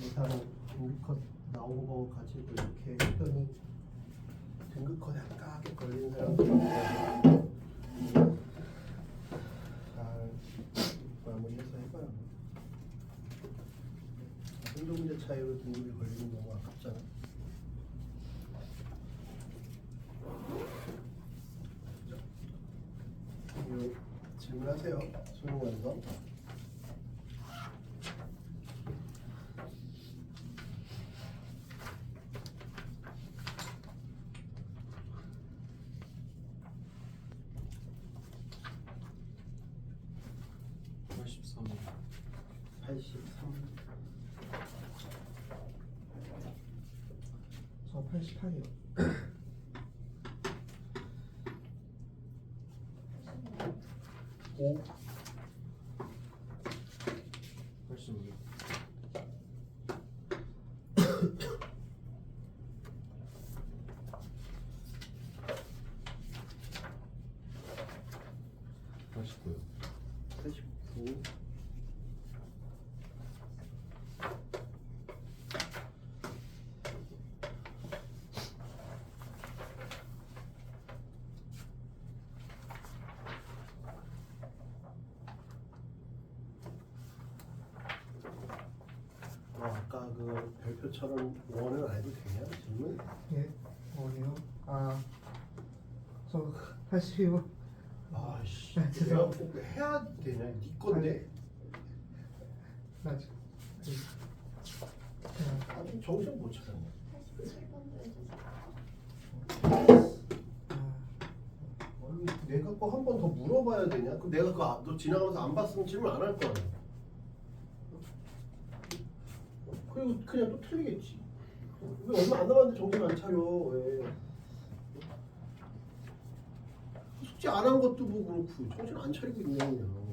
이사는 등급컷 나온 거 가지고 이렇게 했더니 등급컷에 아깝게 걸리는 사람들이 있어요. 잘 마무리해서 해봐요. 한두 문제 차이로 등급이 걸리는 경우가 아깝잖아. 질문하세요. 수능 완성. 저 88이요. 5. 86. 89요. 89. 아까 그 별표처럼 원을 알고 되냐? 질문? 예, 어디요? 아, 저 86. 아씨, 네, 내가 죄송합니다. 꼭 해야 되냐? 네 건데. 나 지금 아주 정신 못 차렸네. 87번도 아니, 내가 꼭 한 번 더 물어봐야 되냐? 그 내가 너 지나가면서 안 봤으면 질문 안 할 거야. 그리고 그냥 또 틀리겠지. 왜 얼마 안 남았는데 정신 안 차려? 왜? 숙제 안 한 것도 뭐 그렇고 정신 안 차리고 있네 그냥.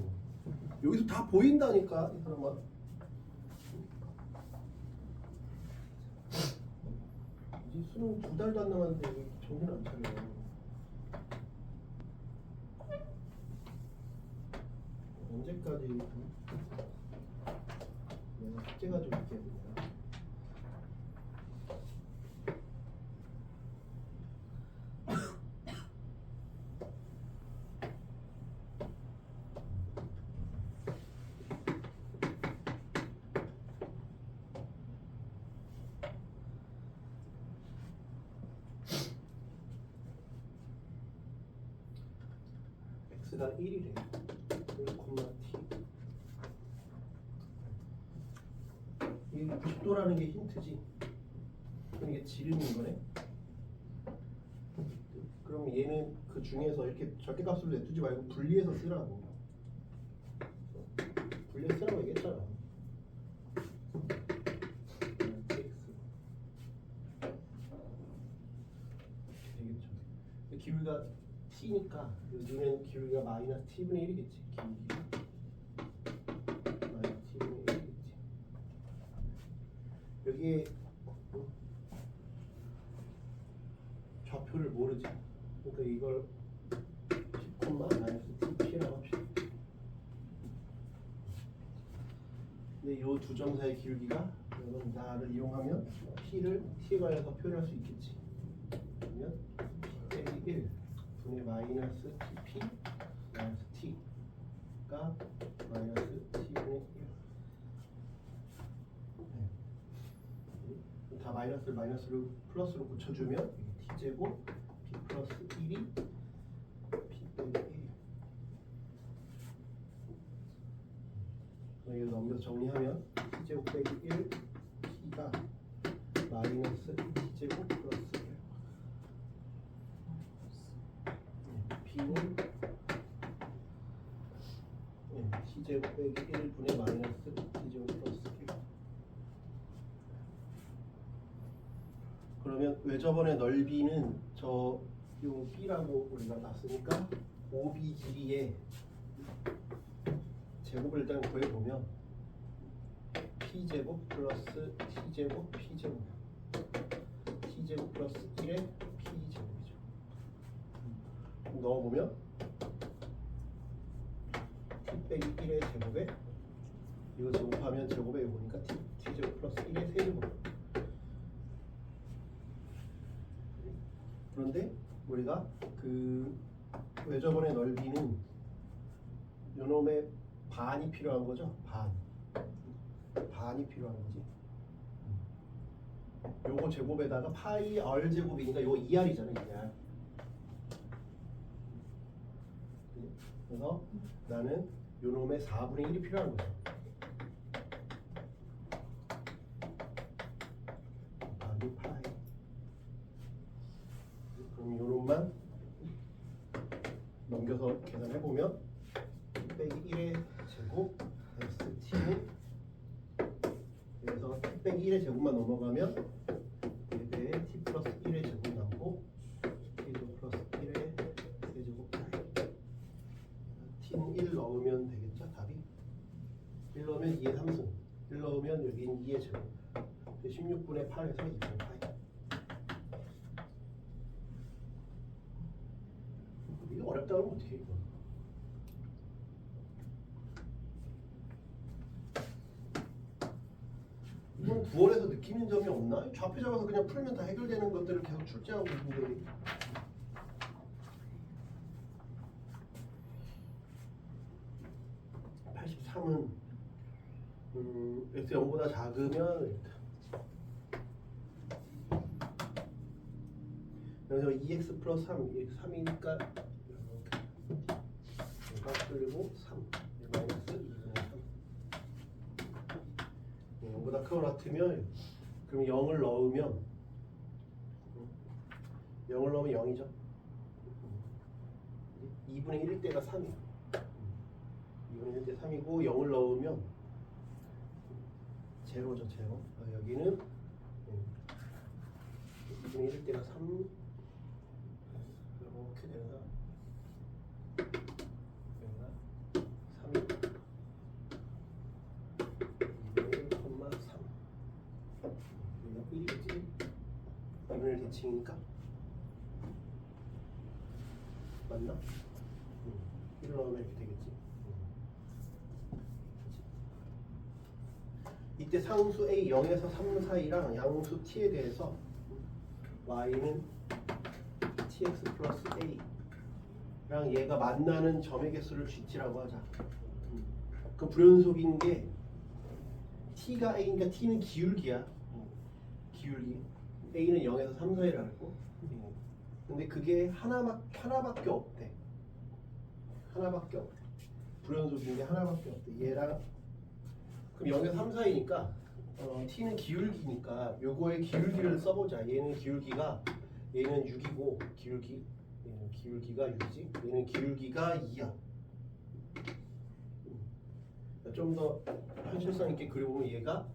여기서 다 보인다니까 이 사람아. 이제 수능 2달도 안 남았는데 왜 정신 안 차려? 언제까지 내가 숙제 가지고 있게 되냐? x가 1이래. 1,t. 이 90도라는 게 힌트지. 그럼 이게 지름인 거네. 그럼 얘는 그 중에서 이렇게 절대값으로 내두지 말고 분리해서 쓰라고. 분리해서 쓰라고 얘기했잖아. 되겠죠. 기울기가 t니까 요즘엔 기울기가 마이너스 t분의 1이겠지. 기울기가 마이너스 t분의 1이겠지. 여기에 좌표를 모르지. 그러니까 이걸 10, 마이너스 tp라고 합시다. 근데 이 두 점 사이의 기울기가 여러분 나를 이용하면 t를 t에 관해서 표현할 수 있겠지. 그러면 p 빼기 1 분의 마이너스 tp 마이너스 t가 마이너스 t분의 1. 다 마이너스를 마이너스로 플러스로 고쳐주면 이게 t제곱 p 플러스 1이 p 빼기 1. 이거 넘겨서 정리하면 t제곱 빼기 1 p가 마이너스 t제곱 플러스 1. B는 t제곱 빼기 1분의 마이너스 t제곱 플러스 1. 그러면 왜 저번에 넓이는 요 b라고 우리가 놨으니까 5b 길이의 제곱을 일단 구해보면 p제곱 플러스 t제곱 p제곱 t제곱 플러스 1의 p제곱이죠. 넣어보면 t 빼기 1의 제곱에 이거 제곱하면 제곱에 요거니까 t제곱 플러스 1의 그런데 우리가 그 외접원의 넓이는 요놈의 반이 필요한 거죠. 반이 필요한 거지. 요거 제곱에다가 파이 r 제곱이니까 요거 2r이잖아. 2r. 그래서 나는 요놈의 4분의 1이 필요한 거죠. 곱하기 파이. 그럼 요놈만 넘겨서 계산해보면 빼기 1의 제곱 ST는 그래서 t 빼기 1의 제곱만 넘어가면 얘의 t 플러스 1의 제곱 나오고 t도 플러스 1의 세제곱 t는 1 넣으면 되겠죠? 답이 1 넣으면 2의 3승 1 넣으면 여기는 2의 제곱 16분의 8에서 2분의 8 이게 어렵다 그러면 어떻게 해 이거 이건 9월에서 느끼는 점이 없나? 좌표 잡아서 그냥 풀면 다 해결되는 것들을 계속 출제하고 있는데 83은 x 0보다 작으면 여기서 2x 플러스 3, 3이니까 이렇게 그리고 3 마이너스 2분의 3 0보다 크고 같으면 그럼 0을 넣으면 0이죠. 2분의 1일 때가 3이에요. 2분의 1일 때 3이고 0을 넣으면 제로죠. 제로. 여기는 2분의 1일 때가 3 이렇게 되나 여기가 3이 2분의 1,3 여기가 1이겠지 2분의 1 대칭이니까 맞나? 1을 넣으면 이렇게 되겠지. 이때 상수 A 0에서 3 사이랑 양수 T에 대해서 Y는 TX 플러스 A랑 얘가 만나는 점의 개수를 G라고 하자. 그 불연속인 게 T가 A니까 T는 기울기야. 기울기. A는 0에서 3 사이라고 했고 근데 그게 하나밖에 없대. 하나밖에 없대. 불연속인 게 하나밖에 없대. 얘랑 그럼 0에서 3 사이니까 t는 기울기니까 요거의 기울기를 써보자. 얘는 기울기가 얘는 6이고 기울기 얘는 기울기가 6이지. 얘는 기울기가 2야. 좀 더 현실성 있게 그려보면 얘가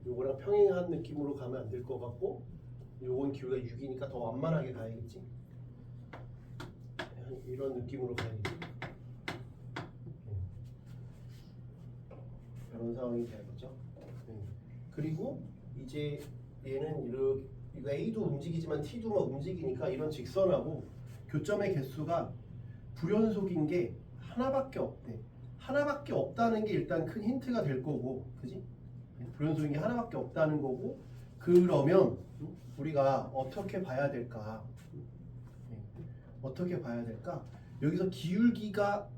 요거랑 평행한 느낌으로 가면 안 될 것 같고 요건 기울기가 6이니까 더 완만하게 가야겠지. 이런 느낌으로 가야겠지. 이런 상황이 돼야겠죠. 그리고 이제 얘는 이거 A도 움직이지만 T도 막 움직이니까 이런 직선하고 교점의 개수가 불연속인 게 하나밖에 없대. 하나밖에 없다는 게 일단 큰 힌트가 될 거고, 그지? 불연속인 게 하나밖에 없다는 거고, 그러면 우리가 어떻게 봐야 될까? 어떻게 봐야 될까? 여기서 기울기가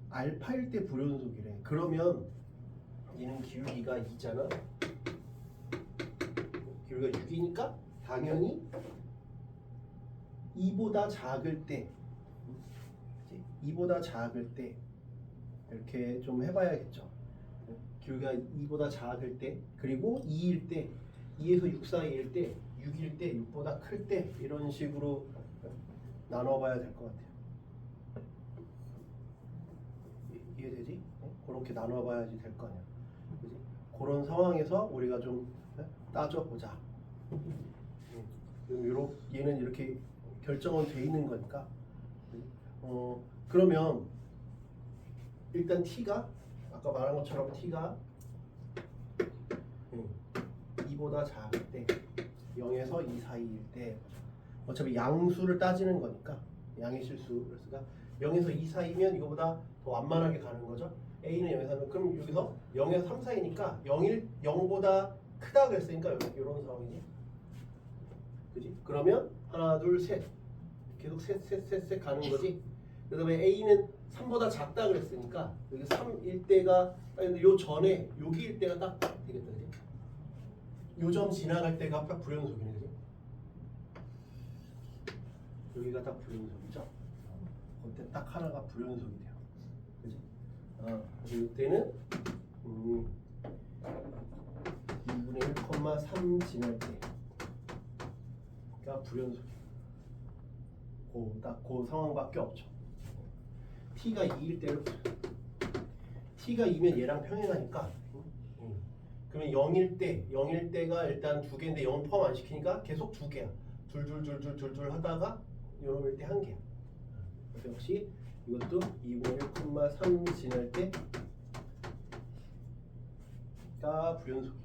알파일 때 불연속이래. 그러면 얘는 기울기가 2잖아. 기울기가 6이니까 당연히 2보다 작을 때 2보다 작을 때 이렇게 좀 해봐야겠죠. 기울기가 2보다 작을 때 그리고 2일 때 2에서 6 사이일 때 6일 때 6보다 클 때 이런 식으로 나눠봐야 될 것 같아요. 이해되지? 그렇게 나눠봐야지 될 거 아니야. 그지? 그런 상황에서 우리가 좀 따져보자. 얘는 이렇게 결정은 돼 있는 거니까. 그러면 일단 t가 아까 말한 것처럼 t가 2보다 작을 때 0에서 2 사이일 때 어차피 양수를 따지는 거니까 양의 실수가 0에서 2 사이면 이거보다 더 완만하게 가는 거죠. A는 0에서 3 그럼 여기서 0에서 3 사이니까 0보다 크다 그랬으니까 이런 상황이지. 그지? 그러면 하나, 둘, 셋. 계속 셋 가는 거지. 그다음에 A는 3보다 작다 그랬으니까 여기 3일 때가 근데 요 전에 여기일 때가 딱 되겠다. 그지? 요 점 지나갈 때가 딱 불연속이네. 그지? 여기가 딱 불연속이죠. 그때 딱 하나가 불연속이 돼요. 그지? 그래서 이때는 2분의 1,3 지날 때가 불연속이에요. 그 상황밖에 없죠. t가 2일 때를 t가 2면 얘랑 평행하니까 그러면 0일 때가 일단 두 개인데 0을 포함 안 시키니까 계속 두 개야. 둘 하다가 요놈일 때 한 개야. 그래서 역시 이것도 2분의 1,3 지날 때가 불연속이야.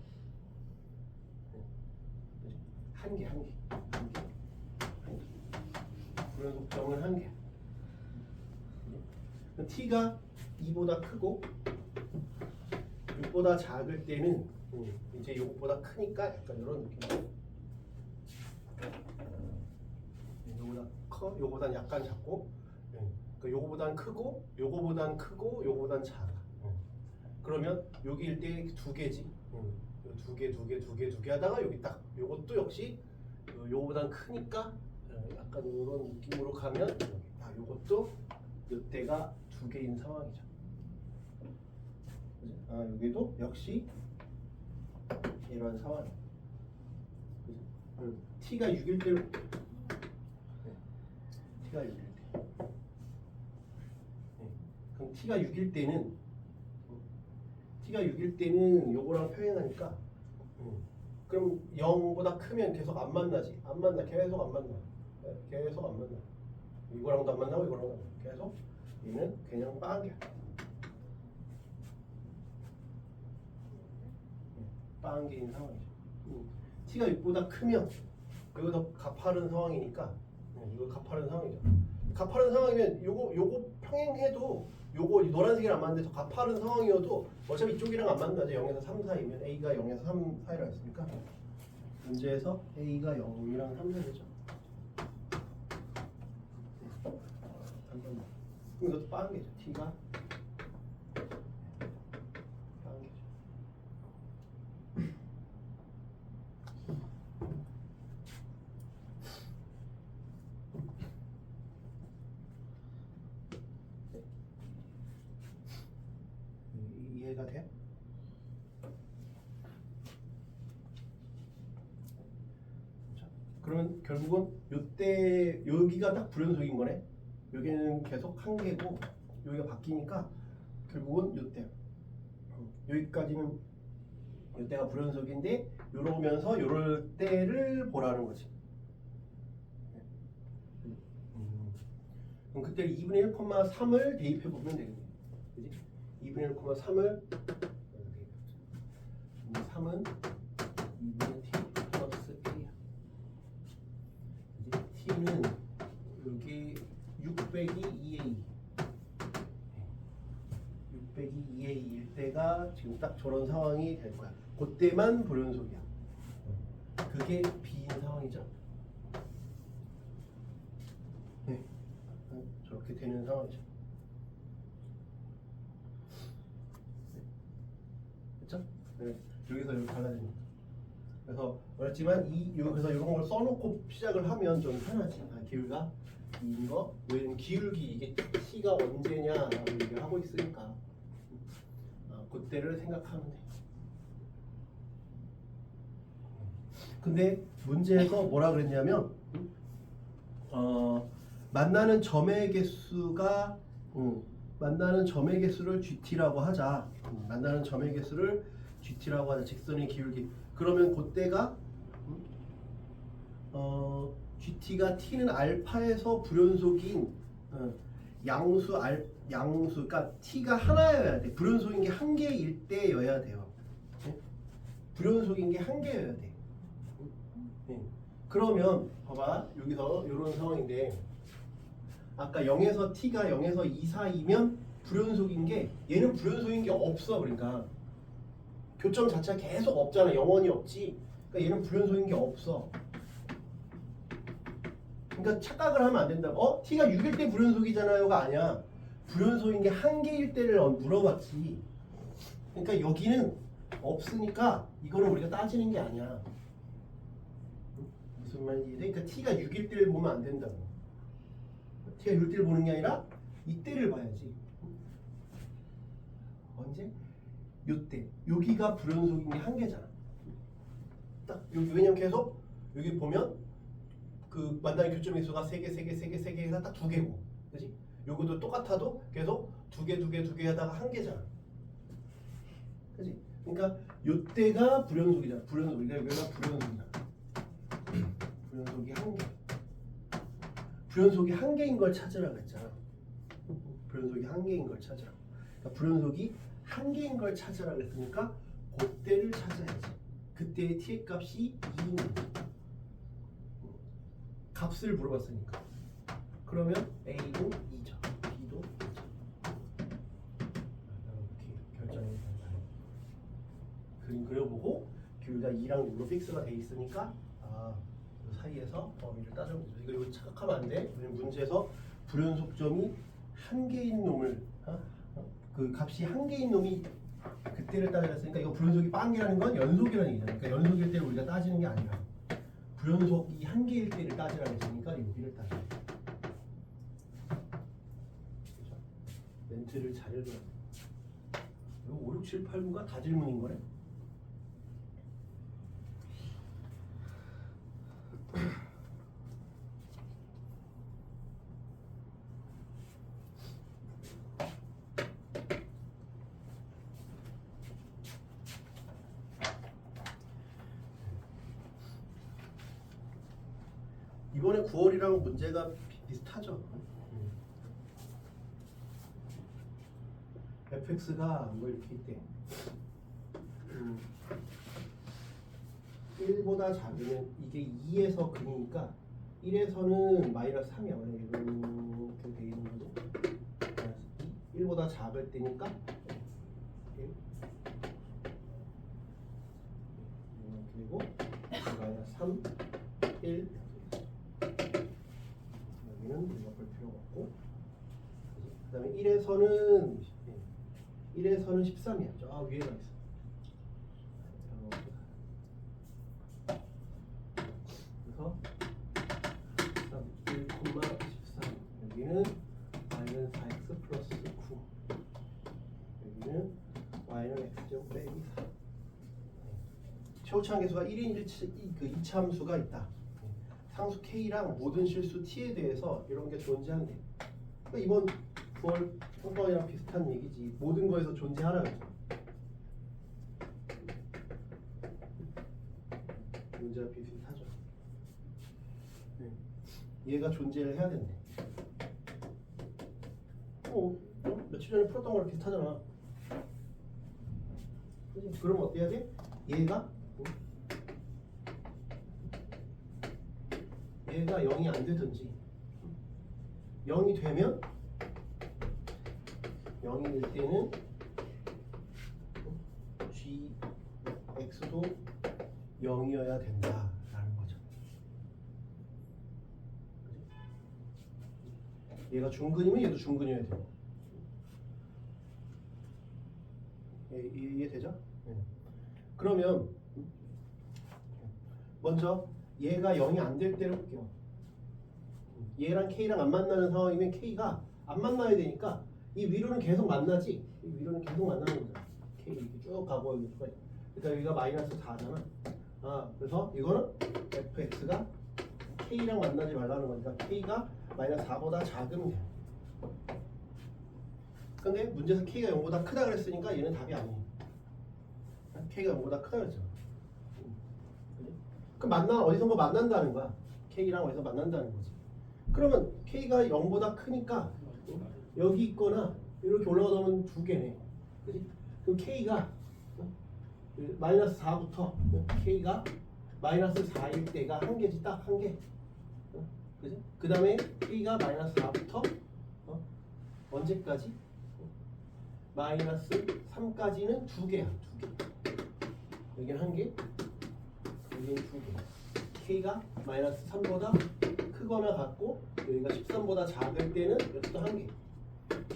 한 개. 불연속점은 한 개. t가 2보다 크고 6보다 작을 때는 이제 이것보다 크니까 약간 이런 느낌. 요거보다 커, 요거보단 약간 작고, 그러니까 요거보단 크고, 요거보단 크고, 요거보단 작아. 그러면 여기일 때 두 개지. 두 개 하다가 여기 딱 요것도 역시 요거보단 크니까 약간 이런 느낌으로 가면 요것도 이때가 두 개인 상황이죠. 여기도 역시 이런 상황. t가 6일 때로 t가 6일 때. 그럼 t가 6일 때는 요거랑 평행하니까 그럼 0보다 크면 계속 안 만나지. 안 만나. 계속 안 만나. 이거랑도 안 만나고 이거랑도 안 만나. 계속 얘는 그냥 빵이야. 빵개인 상황이죠. t가 6보다 크면 이거 더 가파른 상황이니까 이거 가파른 상황이죠. 가파른 상황이면 요거 평행해도 요거 노란색이랑 안 맞는데 더 가파른 상황이어도 어차피 이쪽이랑 안 맞는다죠. 0에서 3 사이면 A가 0에서 3 사이라 했으니까 문제에서 A가 0이랑 3 사이죠. 그럼 이것도 빵개죠. t가 빵개죠. 이해가 돼? 자, 그러면 결국은 요때 여기가 딱 불연속인 거네. 여기는 계속 한 개고 여기가 바뀌니까 결국은 요때 여기까지는 요때가 불연속인데 요러면서 요럴 때를 보라는 거지. 그럼 그때 2분의 1,3을 대입해 보면 되겠네. 그지? 2분의 1,3을 3은 2분의 t 플러스 a야. t는 여기 6 빼기 2a 6 빼기 2a일 때가 지금 딱 저런 상황이 될 거야. 그때만 불연속이야. 그게 b인 상황이죠. 네, 저렇게 되는 상황이죠. 그렇죠? 네, 여기서 이렇게 달라집니다. 그래서 그렇지만 그래서 이런 걸 써놓고 시작을 하면 좀 편하지. 기울기가 인 거. 왜냐면 기울기 이게 t가 언제냐라고 얘기를 하고 있으니까 그때를 생각하면 돼. 근데 문제에서 뭐라 그랬냐면 만나는 점의 개수가 만나는 점의 개수를 GT라고 하자. 만나는 점의 개수를 GT라고 하자. 직선의 기울기. 그러면 그때가 GT가 T는 알파에서 불연속인 양수 그러니까 T가 하나여야 돼. 불연속인 게 한 개일 때여야 돼요. 불연속인 게 한 개여야 돼. 그러면 봐봐. 여기서 이런 상황인데 아까 0에서 t가 0에서 2 사이면 불연속인 게 얘는 불연속인 게 없어. 그러니까 교점 자체가 계속 없잖아. 영원히 없지. 그러니까 얘는 불연속인 게 없어. 그러니까 착각을 하면 안 된다. t가 6일 때 불연속이잖아요가 아니야. 불연속인 게 한 개일 때를 물어봤지. 그러니까 여기는 없으니까 이거는 우리가 따지는 게 아니야. 무슨 말인지 이해? 그러니까 t가 6일 때를 보면 안 된다고. t가 6일 때를 보는 게 아니라 이때를 봐야지. 언제? 요때. 여기가 불연속인 게 한 개잖아. 딱 여기 왜냐면 계속 여기 보면 그 만나는 교점 개수가 3개 해서 딱 2개고, 그렇지? 요것도 똑같아도 계속 2개 하다가 한 개잖아, 그렇지? 그러니까 요때가 불연속이잖아. 불연속이니까 여기가 불연속이잖아. 불연속이 한 개. 불연속이 한 개인 걸 찾으라고 했잖아. 불연속이 한 개인 걸 찾으라. 그러니까 불연속이 한 개인 걸 찾으라고 했으니까 그때를 찾아야지. 그때의 t의 값이 2인 거지. 값을 물어봤으니까. 그러면 A도 2죠. B도 2죠. 이렇게 결정이 된다. 그림 그려보고 길이가 2랑 6로 픽스가 돼 있으니까 그 사이에서 범위를 따져보죠. 이거 착각하면 안 돼. 왜냐면 문제에서 불연속점이 한 개인 놈을 그 값이 한 개인 놈이 그때를 따져봤으니까 이거 불연속이 빵이라는 건 연속이라는 얘기잖아. 그러니까 연속일 때를 우리가 따지는 게 아니라 불연속이 한 개일 때를 따지라고 했으니까 여기를 따져. 그렇죠? 멘트를 잘 읽어야 돼. 이거 5, 6, 7, 8, 9가 다 질문인 거네. 이번에 9월이랑 문제가 비슷하죠. fx가 뭐 이렇게 있대. 1보다 작으면 이게 2에서 근이니까 1에서는 마이너스 3이야. 만약에 이렇게 돼 있는 거죠. 1보다 작을 때니까 1. 그리고 마이너스 3, 1. 여기는 우리가 볼 필요가 없고, 그 다음에 1에서는 13이야. 저 위에가 있어. 그래서 1,13 여기는 y는 4x 플러스 9 여기는 y는 x제곱 빼기 4. 최고차항 계수가 1인 2차함수가 있다. 상수 K랑 모든 실수 T에 대해서 이런 게 존재한대. 그러니까 이번 9월 평가원이랑 비슷한 얘기지. 모든 거에서 존재하라고 했죠. 문제가 비슷하죠. 얘가 존재를 해야 된대. 며칠 전에 풀었던 거랑 비슷하잖아. 그치? 그럼 어떻게 해야 돼? 얘가 0이 안 되든지 0이 되면 0일 때는 gx도 0이어야 된다라는 거죠. 얘가 중근이면 얘도 중근이어야 돼요. 이해되죠? 그러면 먼저 얘가 0이 안 될 때를 볼게요. 얘랑 K랑 안 만나는 상황이면 K가 안 만나야 되니까 이 위로는 계속 만나지. 이 위로는 계속 만나는 거잖아. K 이렇게 쭉 가고 여기까지. 그러니까 여기가 마이너스 4잖아. 그래서 이거는 fx가 K랑 만나지 말라는 거니까 K가 마이너스 4보다 작으면 돼. 근데 문제에서 K가 0보다 크다 그랬으니까 얘는 답이 아니에요. K가 0보다 크다 그랬잖아. 그럼 어디선가 만난다는 거야. K랑 어디서 만난다는 거지. 그러면 K가 0보다 크니까 여기 있거나 이렇게 올라가면 두 개네. 그치? 그럼 K가 마이너스 4부터 K가 마이너스 4일 때가 한 개지. 딱 한 개. 그치? 그 다음에 K가 마이너스 4부터 언제까지? 마이너스 3까지는 두 개야. 두 개. 여기는 한 개. 여기는 두 개. K가 마이너스 3보다 크거나 같고 여기가 13보다 작을 때는 여기도 한 개.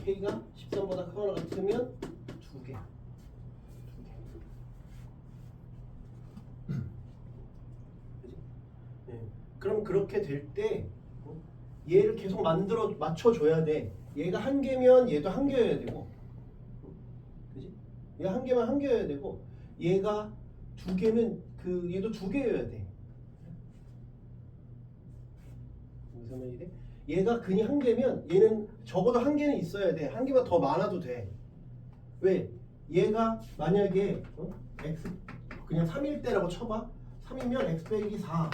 K가 13보다 크거나 같으면 두 개. 그지? 네. 그럼 그렇게 될 때 얘를 계속 맞춰줘야 돼. 얘가 한 개면 얘도 한 개여야 되고, 그지? 얘가 한 개면 한 개여야 되고, 얘가 두 개면 얘도 두 개여야 돼. 무슨 말이래? 얘가 근이 한 개면 얘는 적어도 한 개는 있어야 돼. 한 개만 더 많아도 돼. 왜? 얘가 만약에 x 그냥 3일 때라고 쳐봐. 3이면 x 빼기 4.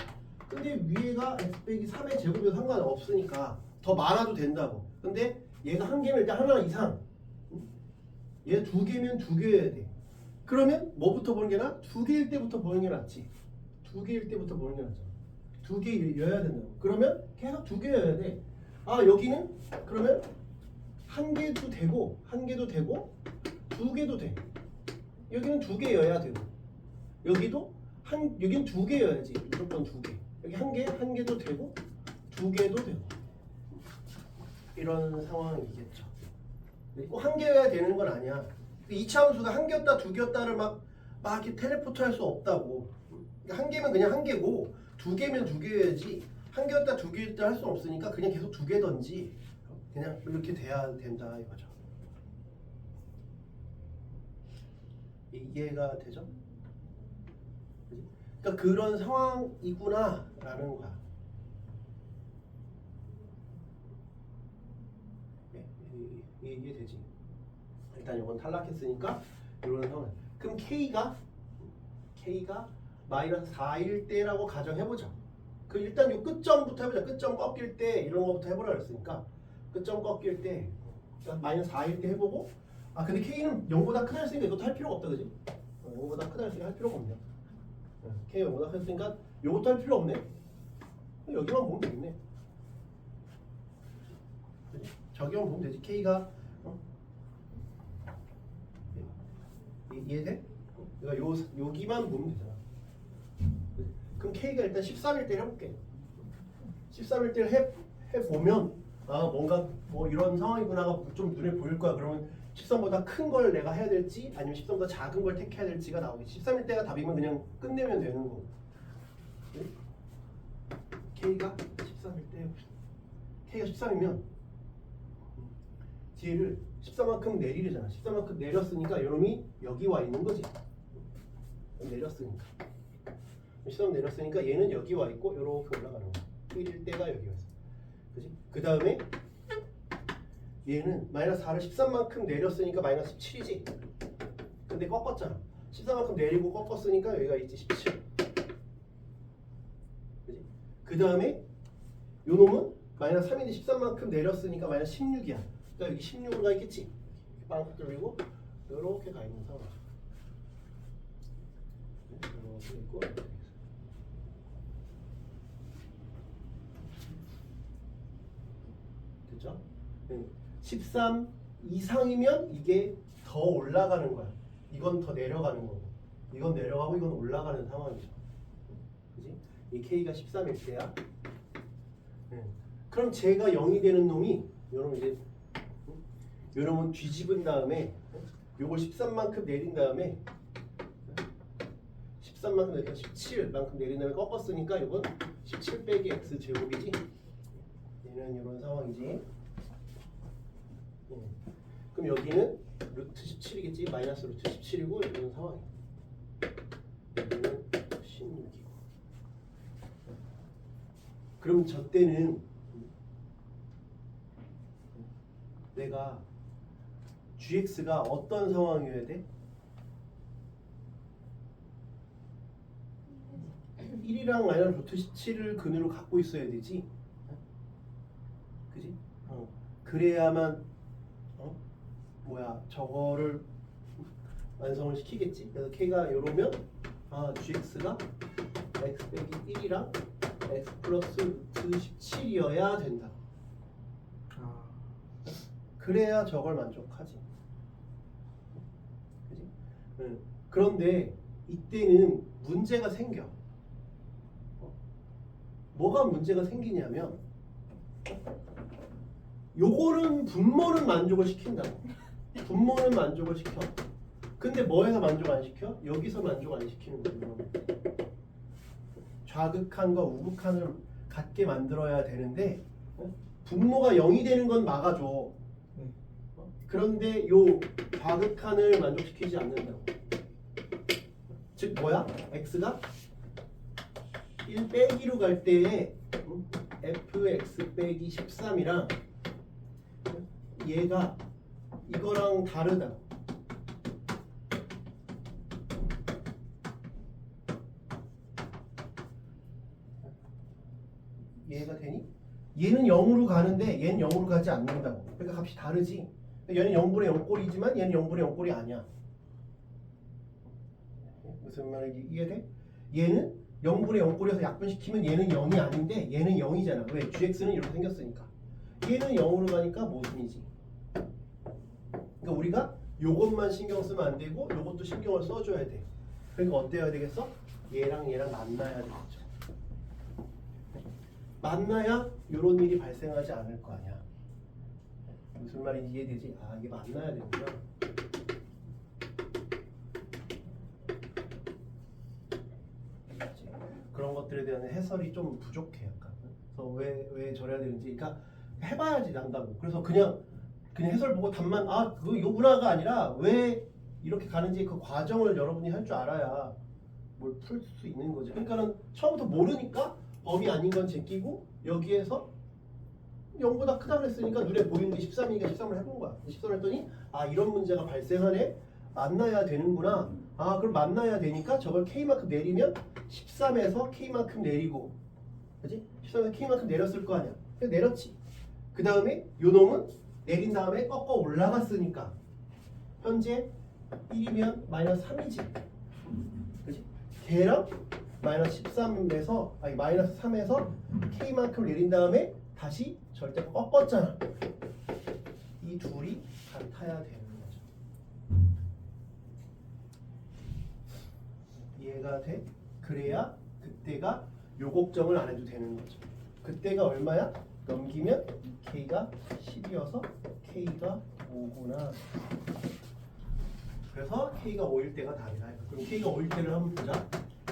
근데 위에가 x 빼기 3의 제곱이도 상관없으니까 더 많아도 된다고. 근데 얘가 한 개면 일단 하나 이상. 얘 두 개면 두 개여야 돼. 그러면 뭐부터 보는 게 나아? 두 개일 때부터 보는 게 낫지. 두 개일 때부터 보는 게 낫잖아. 두 개여야 된다고. 그러면 계속 두 개여야 돼. 아 여기는 그러면 한 개도 되고 한 개도 되고 두 개도 돼. 여기는 두 개여야 되고 여기도 여기는 두 개여야지. 무조건 두 개. 여기 한 개도 되고 두 개도 되고 이런 상황이겠죠. 꼭 한 개여야 되는 건 아니야. 이차함수가 한 개였다 두 개였다를 막 이렇게 텔레포트 할 수 없다고. 한 개면 그냥 한 개고 두 개면 두 개여야지. 한 개였다 두 개였다 할 수 없으니까 그냥 계속 두 개던지 그냥 이렇게 돼야 된다 이거죠. 이해가 되죠? 그러니까 그런 상황이구나라는 거야. 이해되지? 일단 이건 탈락했으니까 이런 상황. 그럼 K가 마이너스 4일 때라고 가정해보자. 그 일단 요 끝점부터 해보자. 끝점 꺾일 때 이런 거부터 해보라 그랬으니까 끝점 꺾일 때 마이너스 4일 때 해보고 근데 K는 0보다 크다 했으니까 이것도 할 필요가 없다 그지? 0보다 크다 했으니까 할 필요가 없네. K가 0보다 크다 했으니까 이것도 할 필요 없네. 여기만 보면 되겠네. 그치? 저기만 보면 되지. K가 이해돼? 그러니까 여기만 보면 되잖아. 그럼 K가 일단 13일 때 해볼게. 13일 때 해보면 뭔가 뭐 이런 상황이구나가 좀 눈에 보일 거야. 그러면 13보다 큰 걸 내가 해야 될지 아니면 13보다 작은 걸 택해야 될지가 나오겠지. 13일 때가 답이면 그냥 끝내면 되는 거고. 네? K가 13일 때 K가 13이면 뒤를 14만큼 내리려잖아. 14만큼 내렸으니까 이놈이 여기 와 있는 거지. 내렸으니까 13 내렸으니까 얘는 여기 와 있고 이렇게 올라가는 거야. 1일 때가 여기 와 있어. 그지? 그 다음에 얘는 마이너스 4를 13만큼 내렸으니까 마이너스 17이지. 근데 꺾었잖아. 14만큼 내리고 꺾었으니까 여기가 있지 17. 그지? 그 다음에 요 놈은 마이너스 3인데 13만큼 내렸으니까 마이너스 16이야. 그러니까 여기 16으로 가 있겠지. 빵 뚫리고 이렇게 가 있는 상황. 이렇게 있고. 됐죠? 13 이상이면 이게 더 올라가는 거야. 이건 더 내려가는 거고, 이건 내려가고 이건 올라가는 상황이죠. 그지? 이 K가 13일 때야. 그럼 제가 0이 되는 놈이 요놈 이제 요놈은 뒤집은 다음에 요걸 13만큼 내린 다음에 13만큼 내리니까 17만큼 내린 다음에 꺾었으니까 이건 17 빼기 x 제곱이지. 얘는 이런 상황이지. 그럼 여기는 루트 17이겠지. 마이너스 루트 17이고 이런 상황이야. 여기는 16이고. 그럼 저 때는 내가 gx가 어떤 상황이어야 돼? 1이랑 마이너스 루트 17을 근으로 갖고 있어야 되지. 그지? 그래야만 저거를 완성을 시키겠지. 그래서 k가 이러면 gx가 x 빼기 1이랑 x 플러스 루트 17이어야 된다. 그래야 저걸 만족하지. 그지? 그런데 이때는 문제가 생겨. 뭐가 문제가 생기냐면 요거는 분모는 만족을 시킨다고. 분모는 만족을 시켜. 근데 뭐에서 만족 안 시켜? 여기서 만족 안 시키는 거예요. 좌극한과 우극한을 같게 만들어야 되는데 분모가 0이 되는 건 막아줘. 그런데 요 좌극한을 만족시키지 않는다고. 즉 뭐야? x가 1 빼기로 갈 때에 fx 빼기 13이랑 얘가 이거랑 다르다. 이해가 되니? 얘는 0으로 가는데 얘는 0으로 가지 않는다고. 그러니까 값이 다르지. 얘는 0분의 0꼴이지만 얘는 0분의 0꼴이 아니야. 무슨 말인지 이해돼? 얘는 0분의 0꼴에서 약분시키면 얘는 0이 아닌데 얘는 0이잖아. 왜? gx는 이렇게 생겼으니까. 얘는 0으로 가니까 모순이지. 그러니까 우리가 요것만 신경 쓰면 안 되고 요것도 신경을 써줘야 돼. 그러니까 어때야 되겠어? 얘랑 얘랑 만나야 되겠죠. 만나야 요런 일이 발생하지 않을 거 아니야. 무슨 말인지 이해되지? 아, 이게 만나야 되는구나. 그런 것들에 대한 해설이 좀 부족해 약간. 그래서 왜 저래야 되는지, 그러니까 해봐야지 난다고. 그래서 그냥 해설 보고 답만 그 요구나가 아니라 왜 이렇게 가는지 그 과정을 여러분이 할 줄 알아야 뭘 풀 수 있는 거지. 그러니까는 처음부터 모르니까 범위 아닌 건 제끼고 여기에서 0보다 크다 그랬으니까 눈에 보이는 게 13이니까 13을 해본 거야. 13을 했더니 이런 문제가 발생하네. 만나야 되는구나. 그럼 만나야 되니까 저걸 K만큼 내리면 13에서 K만큼 내리고, 그지? 13에서 K만큼 내렸을 거 아니야. 그래서 내렸지. 그 다음에 요 놈은 내린 다음에 꺾어 올라갔으니까 현재 1이면 마이너스 3이지. 그지? 걔랑 마이너스 13에서 마이너스 3에서 K만큼 내린 다음에 다시 절대값 꺾었잖아. 이 둘이 같아야 되는 거죠. 이해가 돼? 그래야 그때가 요 걱정을 안 해도 되는 거죠. 그때가 얼마야? 넘기면 K가 10이어서 K가 5구나. 그래서 K가 5일 때가 답이다. 그럼 K가 5일 때를 한번 보자.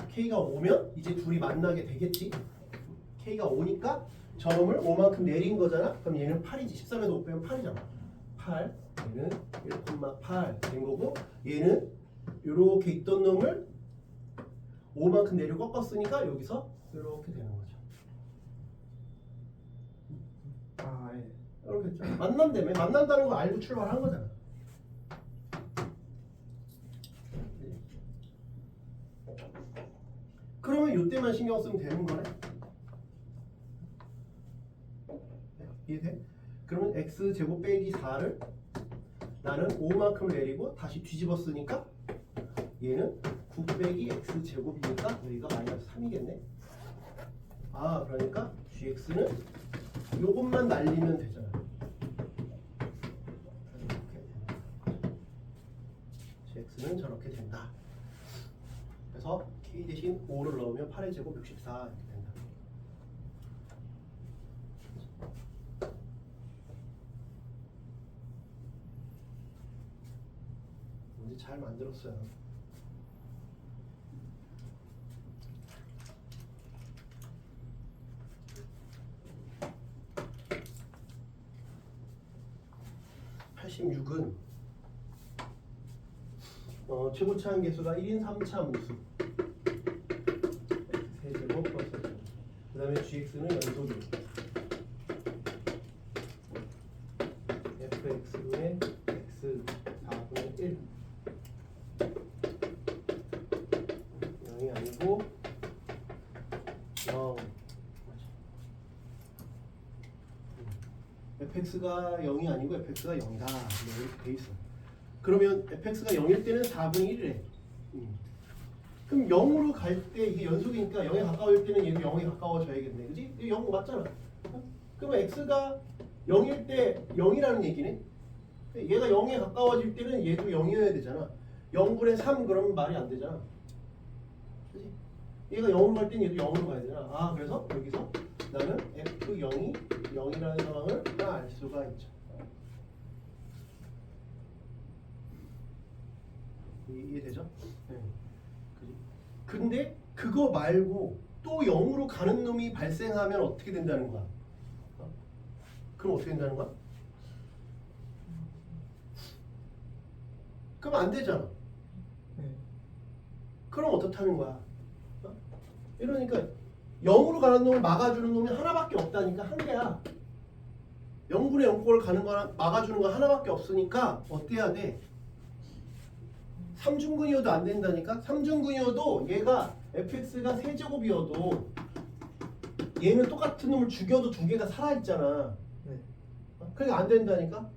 K가 5면 이제 둘이 만나게 되겠지. K가 5니까 저놈을 5만큼 내린 거잖아. 그럼 얘는 8이지. 13에서 5 빼면 8이잖아. 8. 얘는 1,8 된 거고, 얘는 요렇게 있던 놈을 5만큼 내려 꺾었으니까 여기서 이렇게 되는 거죠. 예. 이렇게 했죠. 만난다며. 만난다는 거 알고 출발한 거잖아. 그러면 요때만 신경 쓰면 되는 거네. 이해돼? 그러면 x제곱 빼기 4를 나는 5만큼 내리고 다시 뒤집었으니까 얘는 9 빼기 x제곱이니까 여기가 마이너스 3이겠네. 그러니까 gx는 요것만 날리면 되잖아. gx는 저렇게 된다. 그래서 k 대신 5를 넣으면 8의 제곱 64 이렇게 된다. 문제 잘 만들었어요. (86은) 최고차항 개수가 1인 3차 함수 세제곱 플러스 그 다음에 gx는 연속이고 fx분의 x 4분의 1 0이 아니고 0 fx가 0이 아니고 fx가 0이다 이렇게 돼 있어. 그러면 fx가 0일 때는 4분의 1이래. 그럼 0으로 갈 때 이게 연속이니까 0에 가까워질 때는 얘도 0에 가까워져야겠네. 그지? 0 맞잖아. 그러면 x가 0일 때 0이라는 얘기네. 얘가 0에 가까워질 때는 얘도 0이어야 되잖아. 0분의 3 그러면 말이 안 되잖아. 그지? 얘가 0으로 갈 땐 얘도 0으로 가야 되나? 아 그래서 여기서 나는 F0이 0이라는 상황을 하나 알 수가 있죠. 이해되죠? 네. 그지? 근데 그거 말고 또 0으로 가는 놈이 발생하면 어떻게 된다는 거야? 그럼 어떻게 된다는 거야? 그럼 안 되잖아. 네. 그럼 어떻다는 거야? 이러니까 0으로 가는 놈을 막아주는 놈이 하나밖에 없다니까. 한 개야. 0분의 0꼴 가는 거나 막아주는 거 하나밖에 없으니까 어때야 돼? 3중근이어도 안 된다니까. 3중근이어도 얘가 fx가 세제곱이어도 얘는 똑같은 놈을 죽여도 두 개가 살아있잖아. 네. 그러니까 안 된다니까.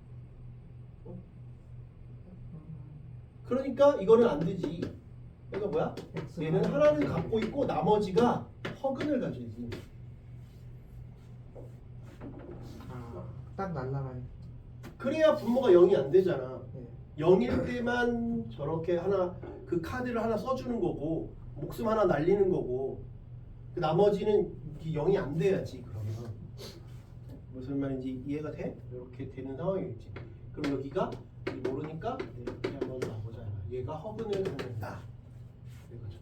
그러니까 이거는 안 되지. 그러니까 뭐야? 얘는 하나는 갖고 있고 나머지가 허근을 가져야지. 딱 날라가요. 그래야 분모가 0이 안 되잖아. 네. 0일 때만 저렇게 하나 그 카드를 하나 써주는 거고 목숨 하나 날리는 거고 그 나머지는 0이 안 돼야지. 그러면 무슨 말인지 이해가 돼? 이렇게 되는 상황이겠지. 그럼 여기가 모르니까 이렇게 한번 봐보자. 얘가 허근을 갖는다. 이거죠.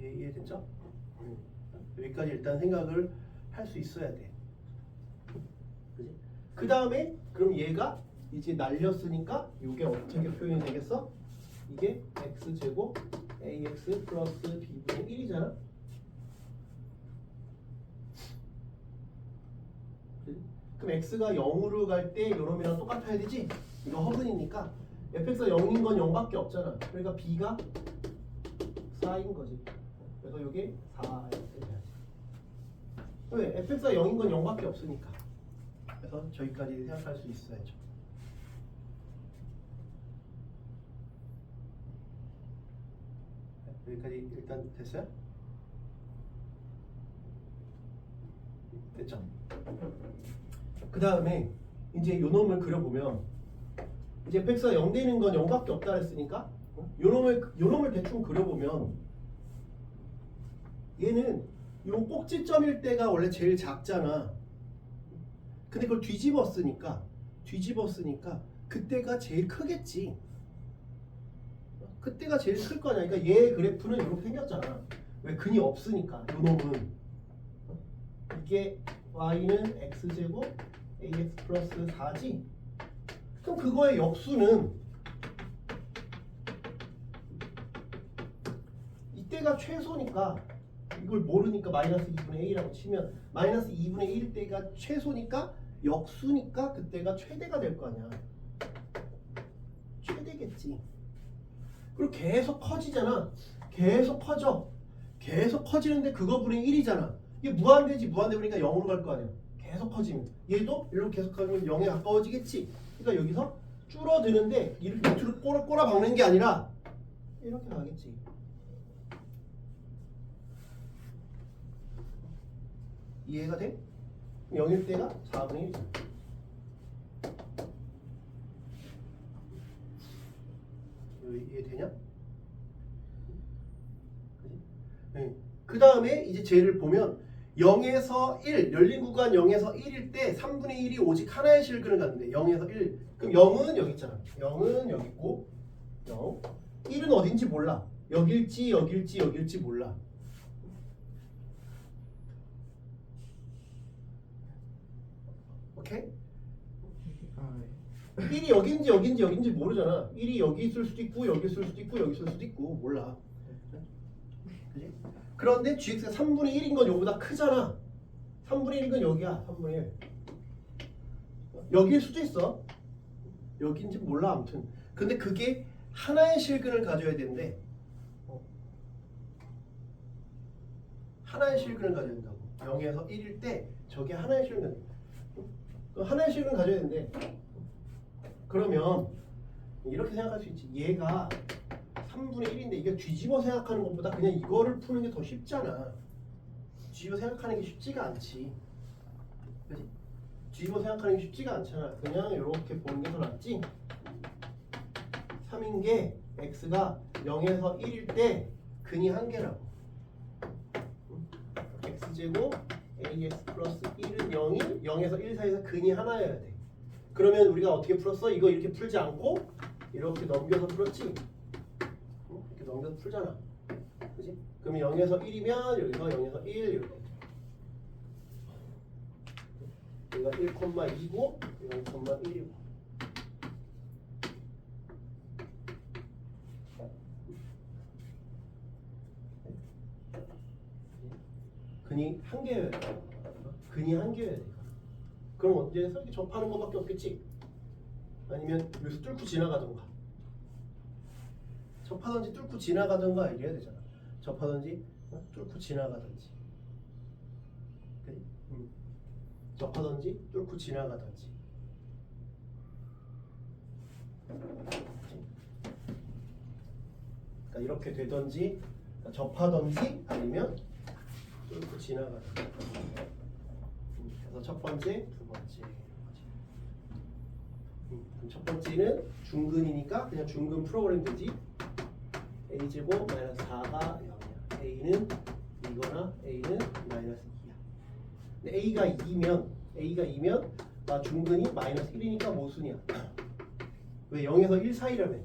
이해됐죠? 여기까지 일단 생각을 할 수 있어야 돼. 그지? 그 다음에 그럼 얘가 이제 날렸으니까 이게 어떻게 표현이 되겠어? 이게 x제곱 ax 플러스 b분의 1이잖아. 그럼 x가 0으로 갈 때 요놈이랑 똑같아야 되지? 이거 허근이니까 fx가 0인 건 0밖에 없잖아. 그러니까 b가 4인 거지. 그래서 이게 4 이렇게 돼야지. 왜? fx가 0인 건 0밖에 없으니까. 그래서 저기까지 생각할 수 있어야죠. 여기까지 일단 됐어요? 됐죠? 그 다음에 이제 요 놈을 그려보면 이제 fx가 0 되는 건 0밖에 없다 했으니까 요 놈을 대충 그려보면 얘는 요 꼭지점일 때가 원래 제일 작잖아. 근데 그걸 뒤집었으니까 그때가 제일 크겠지. 그때가 제일 클 거냐. 그러니까 얘 그래프는 이렇게 생겼잖아. 왜? 근이 없으니까. 요 놈은 이게 y는 x제곱 ax 플러스 4지. 그럼 그거의 역수는 이때가 최소니까 이걸 모르니까 마이너스 2분의 1이라고 치면 마이너스 2분의 1 때가 최소니까 역수니까 그때가 최대가 될 거 아니야. 최대겠지. 그리고 계속 커지잖아. 계속 커져. 계속 커지는데 그거 분의 1이잖아. 이게 무한대지. 무한대니까 0으로 갈 거 아니야. 계속 커지면 얘도 이렇게 계속 커지면 0에 가까워지겠지. 그러니까 여기서 줄어드는데 이렇게 밑으로 꼬라 박는 게 아니라 이렇게 가겠지. 이해가 돼? 0일 때가 4분의 1이잖아. 이해되냐? 네. 그 다음에 이제 쟤를 보면 0에서 1, 열린 구간 0에서 1일 때 3분의 1이 오직 하나의 실근을 갖는데 0에서 1, 그럼 0은 여기 있잖아. 0은 여기 있고 0, 1은 어딘지 몰라. 여길지 몰라. 오케이? 1이 여기인지 모르잖아. 1이 여기 있을 수도 있고 여기 있을 수도 있고 여기 있을 수도 있고 몰라. 그치? 그런데 gx가 3분의 1인 건 여기보다 크잖아. 3분의 1인 건 여기야. 3분의 1. 여기일 수도 있어. 여기인지 몰라 아무튼. 근데 그게 하나의 실근을 가져야 되는데 하나의 실근을 가져야 된다고. 0에서 1일 때 저게 하나의 실근. 하나의 실근을 가져야 되는데 그러면 이렇게 생각할 수 있지. 얘가 3분의 1인데 이게 뒤집어 생각하는 것보다 그냥 이거를 푸는 게 더 쉽잖아. 뒤집어 생각하는 게 쉽지가 않지. 그치? 뒤집어 생각하는 게 쉽지가 않잖아. 그냥 이렇게 보는 게 더 낫지. 3인 게 x가 0에서 1일 때 근이 한 개라고. x제곱 ax 플러스 1은 0이 0에서 1 사이에서 근이 하나여야 돼. 그러면 우리가 어떻게 풀었어? 이거 이렇게 풀지 않고 이렇게 넘겨서 풀었지? 이렇게 넘겨서 풀잖아. 그지? 그럼 0에서 1이면 여기서 0에서 1 이렇게. 여기가 1,2고 여기가 0,1이고. 근이 한 개여야 돼. 근이 한 개여야 돼. 그럼 언제서 이렇게 접하는 것밖에 없겠지? 아니면 여기서 뚫고 지나가던가. 접하든지 뚫고 지나가던가 이래야 되잖아. 접하든지 뚫고 지나가든지. 그래? 접하든지 뚫고 지나가든지. 그러니까 이렇게 되든지 그러니까 접하든지 아니면 뚫고 지나가든지. 그래서 첫 번째, 두 번째. 그럼 첫 번째는 중근이니까 그냥 중근 풀어버리면 되지. a제곱 마이너스 4가 0이야. a는 2거나 a는 마이너스 2야. 근데 a가 2면 나 중근이 마이너스 1이니까 모순이야. 왜 0에서 1 사이라며.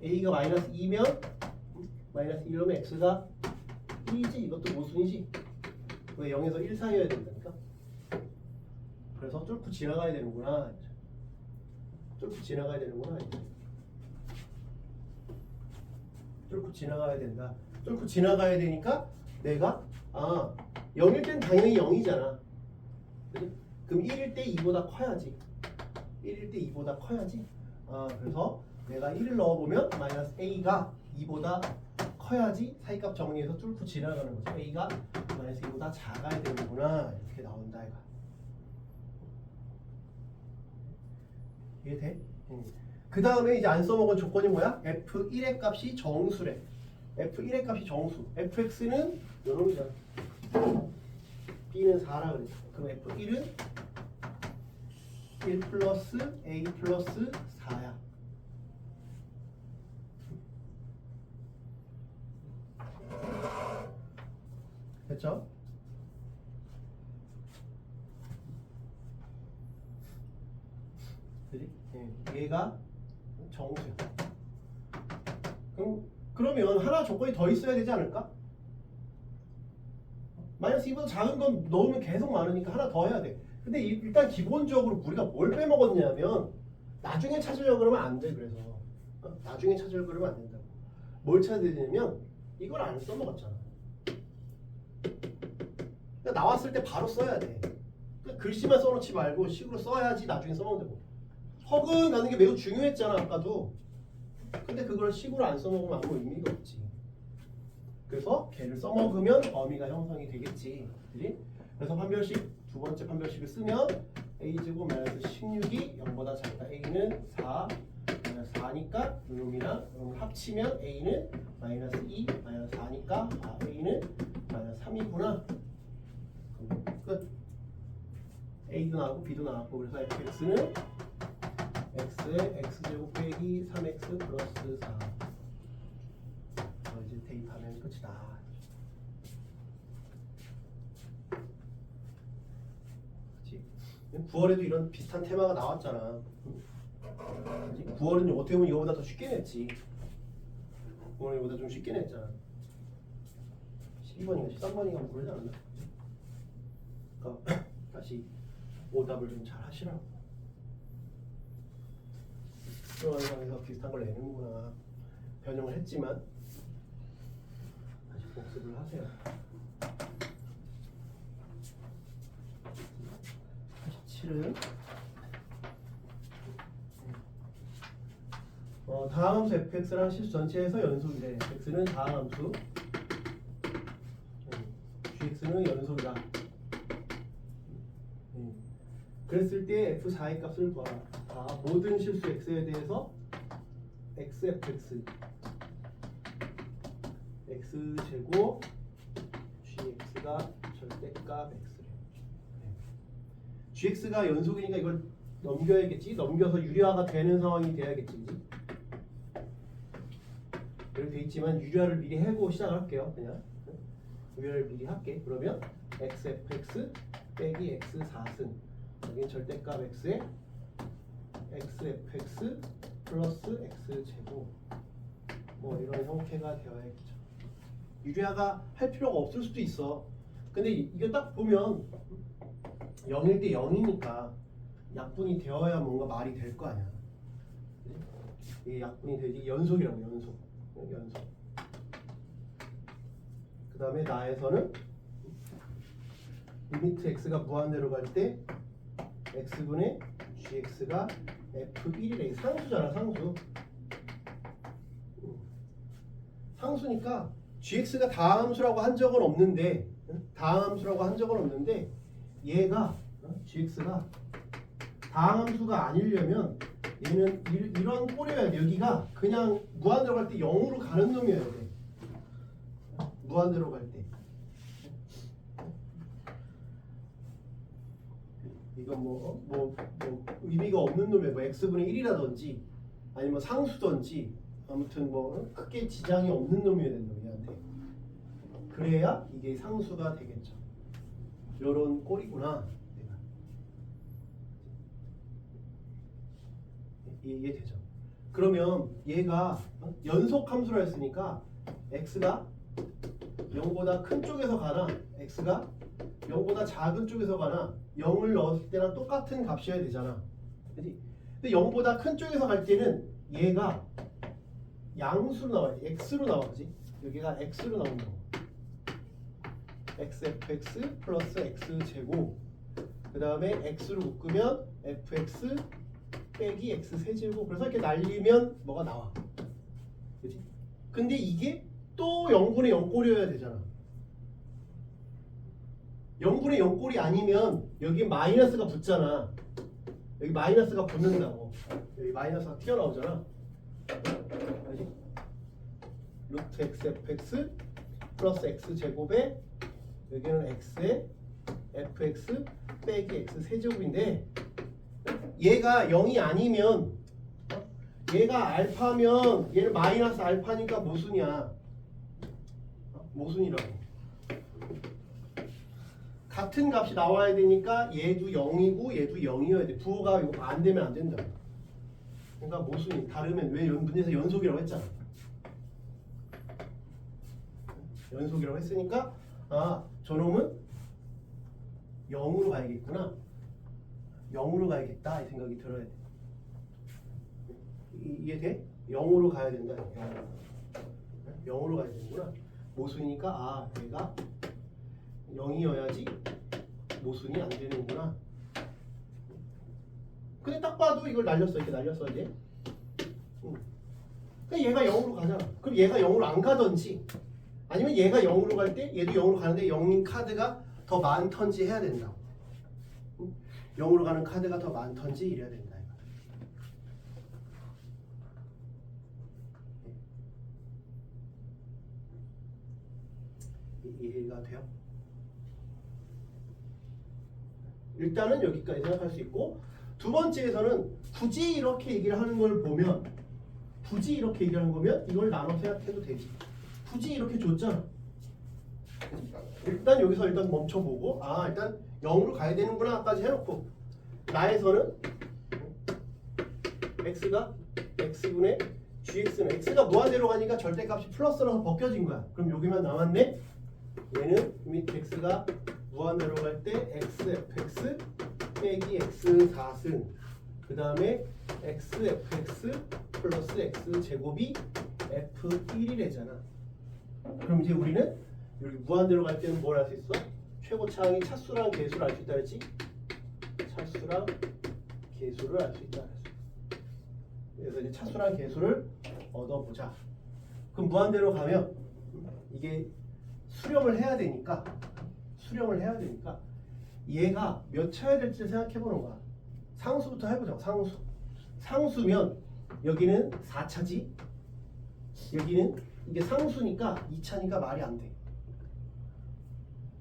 a가 마이너스 2면 마이너스 1이면 x가 1이지. 이것도 모순이지. 왜 0에서 1 사이여야 된다니까. 그래서 뚫고 지나가야 되는구나. 뚫고 지나가야 되는구나. 뚫고 지나가야 된다. 뚫고 지나가야 되니까 내가 0일 땐 당연히 0이잖아. 그치? 그럼 1일 때 2보다 커야지. 1일 때 2보다 커야지. 그래서 내가 1을 넣어보면 마이너스 a가 2보다 커야지 사이값 정리해서 뚫고 지나가는 거지. a가 마이너스 2보다 작아야 되는구나. 이렇게 나온다 이거. 이해돼? 그 다음에 이제 안 써먹은 조건이 뭐야? f1의 값이 정수래. f1의 값이 정수. fx는 요놈이잖아. b는 4라 그랬어. 그럼 f1은 1 플러스 a 플러스 4야. 됐죠? 그지? 얘가 정수야. 그러면 하나 조건이 더 있어야 되지 않을까? 마이너스 2보다 작은 건 넣으면 계속 많으니까 하나 더 해야 돼. 근데 일단 기본적으로 우리가 뭘 빼먹었냐면 나중에 찾으려고 그러면 안 돼. 그래서 나중에 찾으려고 그러면 안 된다고. 뭘 찾아야 되냐면 이걸 안 써먹었잖아. 그러니까 나왔을 때 바로 써야 돼. 그러니까 글씨만 써놓지 말고 식으로 써야지 나중에 써먹는 되고. 허근하는 게 매우 중요했잖아 아까도. 근데 그걸 식으로 안 써먹으면 아무 의미가 없지. 그래서 걔를 써먹으면 범위가 형성이 되겠지. 그치? 그래서 판별식 두 번째 판별식을 쓰면 a제곱 마이너스 16이 0보다 작다. a는 4 마이너스 4니까 이놈이랑 이놈을 합치면 a는 마이너스 2 마이너스 4니까 a는 마이너스 3이구나. 끝. a도 나왔고 b도 나왔고 그래서 fx는 x의 x제곱 빼기 3x 플러스 4. 이제 대입하면 끝이다. 그치? 9월에도 이런 비슷한 테마가 나왔잖아. 그치? 9월은 어떻게 보면 이거보다 더 쉽게 냈지. 9월은 이거보다 좀 쉽게 냈잖아. 12번인가 13번인가 모르지 않았나? 그러니까 다시 오답을 좀 잘 하시라고. 수학에서 비슷한 걸 내는구나. 변형을 했지만 다시 복습을 하세요. 87은 다음 함수 fx랑 실수 전체에서 연속이래. fx는 다음 함수, gx는 연속이다. 그랬을 때 f4의 값을 구하라. 모든 실수 x에 대해서 xfx x제곱 gx가 절대값 x래. gx가 연속이니까 이걸 넘겨야겠지. 넘겨서 유리화가 되는 상황이 돼야겠지. 이렇게 돼 있지만 유리화를 미리 해보고 시작할게요. 그냥 유리화를 미리 할게. 그러면 xfx 빼기 x 4승 여기는 절대값 x에 xfx 플러스 x 제곱 뭐 이런 형태가 되어야겠죠. 유리화가 할 필요가 없을 수도 있어. 근데 이거 딱 보면 0일 때 0이니까 약분이 되어야 뭔가 말이 될 거 아니야. 그치? 이게 약분이 되지. 연속이라고. 연속. 그 다음에 나에서는 리미트 x가 무한대로 갈 때 x분의 gx가 f1이래. 상수잖아. 상수니까 gx가 다함수라고 한 적은 없는데 얘가 gx가 다함수가 아니려면 얘는 이런 꼴이어야 돼. 여기가 그냥 무한대로 갈 때 0으로 가는 놈이어야 돼. 무한대로 갈 때. 이건 뭐 의미가 없는 놈이야. 뭐 x분의 1이라든지 아니면 상수든지 아무튼 뭐 크게 지장이 없는 놈이어야 된다. 얘한테. 그래야 이게 상수가 되겠죠. 요런 꼴이구나. 이해되죠? 그러면 얘가 연속 함수라 했으니까 x가 0보다 큰 쪽에서 가나 x가 0보다 작은 쪽에서 가나 0을 넣었을 때랑 똑같은 값이어야 되잖아. 그치? 근데 0보다 큰 쪽에서 갈 때는 얘가 양수로 나와요. x로 나와. 그치? 여기가 x로 나온다고. xfx 플러스 x제곱 그 다음에 x로 묶으면 fx 빼기 x 세제곱. 그래서 이렇게 날리면 뭐가 나와. 그치? 근데 이게 또 0분의 0꼴이어야 되잖아. 0분의 0꼴이 아니면 여기 마이너스가 붙잖아. 여기 마이너스가 붙는다고. 여기 마이너스가 튀어나오잖아. 그치? 루트 xfx 플러스 x제곱에 여기는 x에 fx 빼기 x 세제곱인데 얘가 0이 아니면 얘가 알파면 얘는 마이너스 알파니까 모순이야. 모순이라고. 같은 값이 나와야 되니까 얘도 0이고 얘도 0이어야 돼. 부호가 이거 안 되면 안 된다. 그러니까 모순이 다르면 왜 문제에서 연속이라고 했잖아. 연속이라고 했으니까 아 저놈은 0으로 가야겠구나. 0으로 가야겠다 이 생각이 들어야 돼. 이해돼? 0으로 가야 된다. 0으로 가야 되는구나. 모순이니까 아 얘가 0이어야지 모순이 안 되는구나. 근데 딱 봐도 이걸 날렸어. 이렇게 날렸어 이제. 그러니까 얘가 0으로 가잖아. 그럼 얘가 0으로 안 가든지 아니면 얘가 0으로 갈 때 얘도 0으로 가는데 0인 카드가 더 많던지 해야 된다고. 0으로 가는 카드가 더 많던지 이래야 된다. 이해가 돼요? 일단은 여기까지 생각할 수 있고 두 번째에서는 굳이 이렇게 얘기를 하는 걸 보면 굳이 이렇게 얘기를 하는 거면 이걸 나눠 생각해도 되지. 굳이 이렇게 줬잖아. 일단 여기서 일단 멈춰보고 아 일단 0으로 가야 되는구나 까지 해놓고 나에서는 x가 x분의 gx는 x가 무한대로 가니까 절대값이 플러스라서 벗겨진 거야. 그럼 여기만 남았네. 얘는 리미트 x가 무한대로 갈 때 xfx 빼기 x 4승 그 다음에 xfx 플러스 x 제곱이 f1이래잖아. 그럼 이제 우리는 여기 무한대로 갈 때는 뭘 할 수 있어? 최고차항이 차수랑 개수를 알 수 있다 그랬지? 차수랑 개수를 알 수 있다 그랬어. 그래서 이제 차수랑 개수를 얻어보자. 그럼 무한대로 가면 이게 수렴을 해야 되니까 얘가 몇 차야 될지 생각해보는 거야. 상수부터 해보자. 상수면 여기는 4차지. 여기는 이게 상수니까 2차니까 말이 안 돼.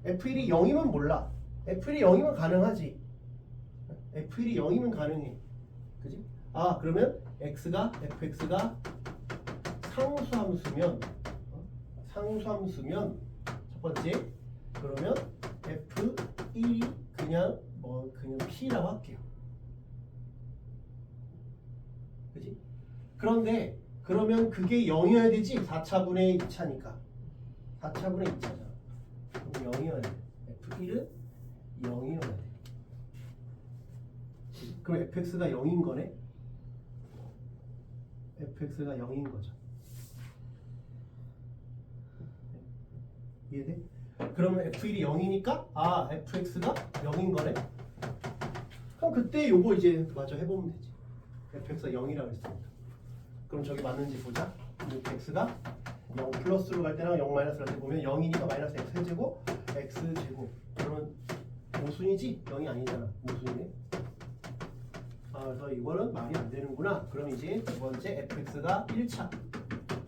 F1이 0이면 몰라. F1이 0이면 가능하지. F1이 0이면 가능해. 그지? 아 그러면 fx가 상수함수면 상수함수면 첫 번째 그러면 F1이 그냥 그냥 P라고 할게요. 그지? 그런데 그러면 그게 0이어야 되지. 4차분의 2차니까 4차분의 2차잖아. 그럼 0이어야 돼. F1은 0이어야 돼. 그럼 fx가 0인 거네? fx가 0인 거죠. 이해돼? 그러면 f1이 0이니까 fx가 0인 거네? 그럼 그때 요거 이제 마저 해보면 되지. fx가 0이라고 했습니다. 그럼 저기 맞는지 보자. x가 0 플러스로 갈 때랑 0 마이너스로 갈 때 보면 0이니까 마이너스 x 세제곱 x 제곱. 그러면 모순이지? 0이 아니잖아. 모순이네. 그래서 이거는 말이 안 되는구나. 그럼 이제 두 번째 fx가 1차.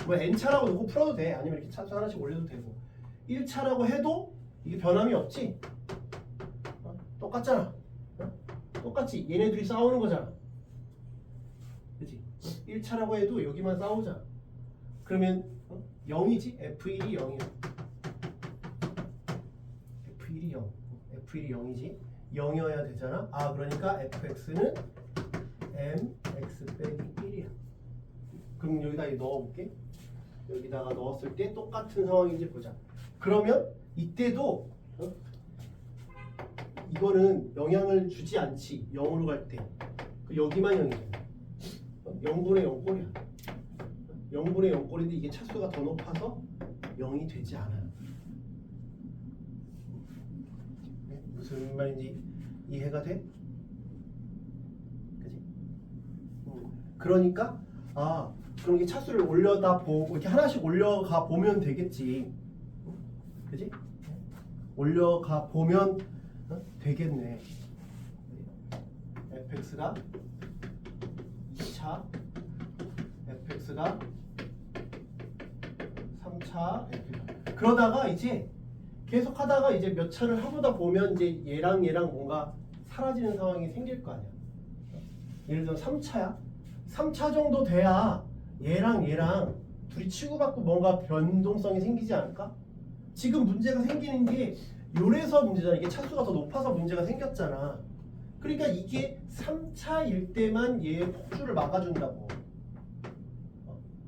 뭐 n차라고 놓고 풀어도 돼. 아니면 이렇게 차수 하나씩 올려도 되고. 1차라고 해도 이게 변함이 없지. 똑같잖아. 똑같지. 얘네들이 싸우는 거잖아. 그치? 1차라고 해도 여기만 싸우잖아. 그러면 0이지? F1이 0이야. F1이 0. F1이 0이지. 0이어야 되잖아. 그러니까 fx는 mx 빼기 1이야. 그럼 여기다 넣어볼게. 여기다가 넣었을 때 똑같은 상황인지 보자. 그러면 이때도 이거는 영향을 주지 않지. 0으로 갈 때. 여기만 0이잖아. 0분의 0꼴이야. 0분의 0꼴인데 이게 차수가 더 높아서 0이 되지 않아요. 무슨 말인지 이해가 돼? 그지? 그러니까 그럼 이게 차수를 올려다 보고 이렇게 하나씩 올려가 보면 되겠지. 그지? 올려가 보면 되겠네. fx가 2차, fx가 3차. 그러다가 이제 계속 하다가 이제 몇 차를 해보다 보면 이제 얘랑 뭔가 사라지는 상황이 생길 거 아니야. 예를 들어 3차야. 3차 정도 돼야 얘랑 둘이 치고받고 뭔가 변동성이 생기지 않을까? 지금 문제가 생기는 게 요래서 문제잖아. 이게 차수가 더 높아서 문제가 생겼잖아. 그러니까 이게 3차일 때만 얘의 폭주를 막아준다고.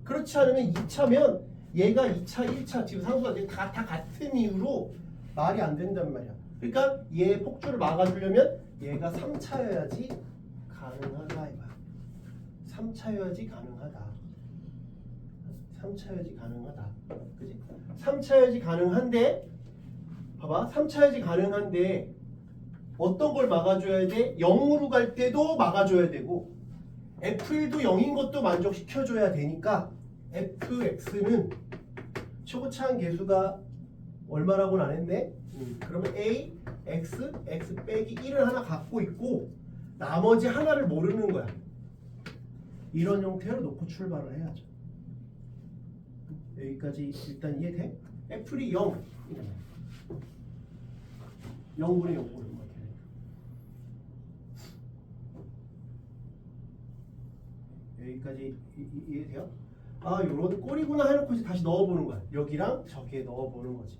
그렇지 않으면 2차면 얘가 2차, 1차 지금 상수가 다 같은 이유로 말이 안 된단 말이야. 그러니까 얘의 폭주를 막아주려면 얘가 3차여야지 가능하다 이거야. 3차여야지 가능하다. 3차여야지 가능하다. 그지? 3차여야지 가능한데 봐봐. 3차여야지 가능한데 어떤 걸 막아줘야 돼? 0으로 갈 때도 막아줘야 되고 F1도 0인 것도 만족시켜줘야 되니까 fx는 초고차한 계수가 얼마라고는 안 했네? 그러면 a, x, x 빼기 1을 하나 갖고 있고 나머지 하나를 모르는 거야. 이런 형태로 놓고 출발을 해야죠. 여기까지 일단 이해돼? f이 0 0분의 0분의 여기까지 이해돼요? 요런 꼴이구나 해놓고 이제 다시 넣어보는 거야. 여기랑 저기에 넣어보는 거지.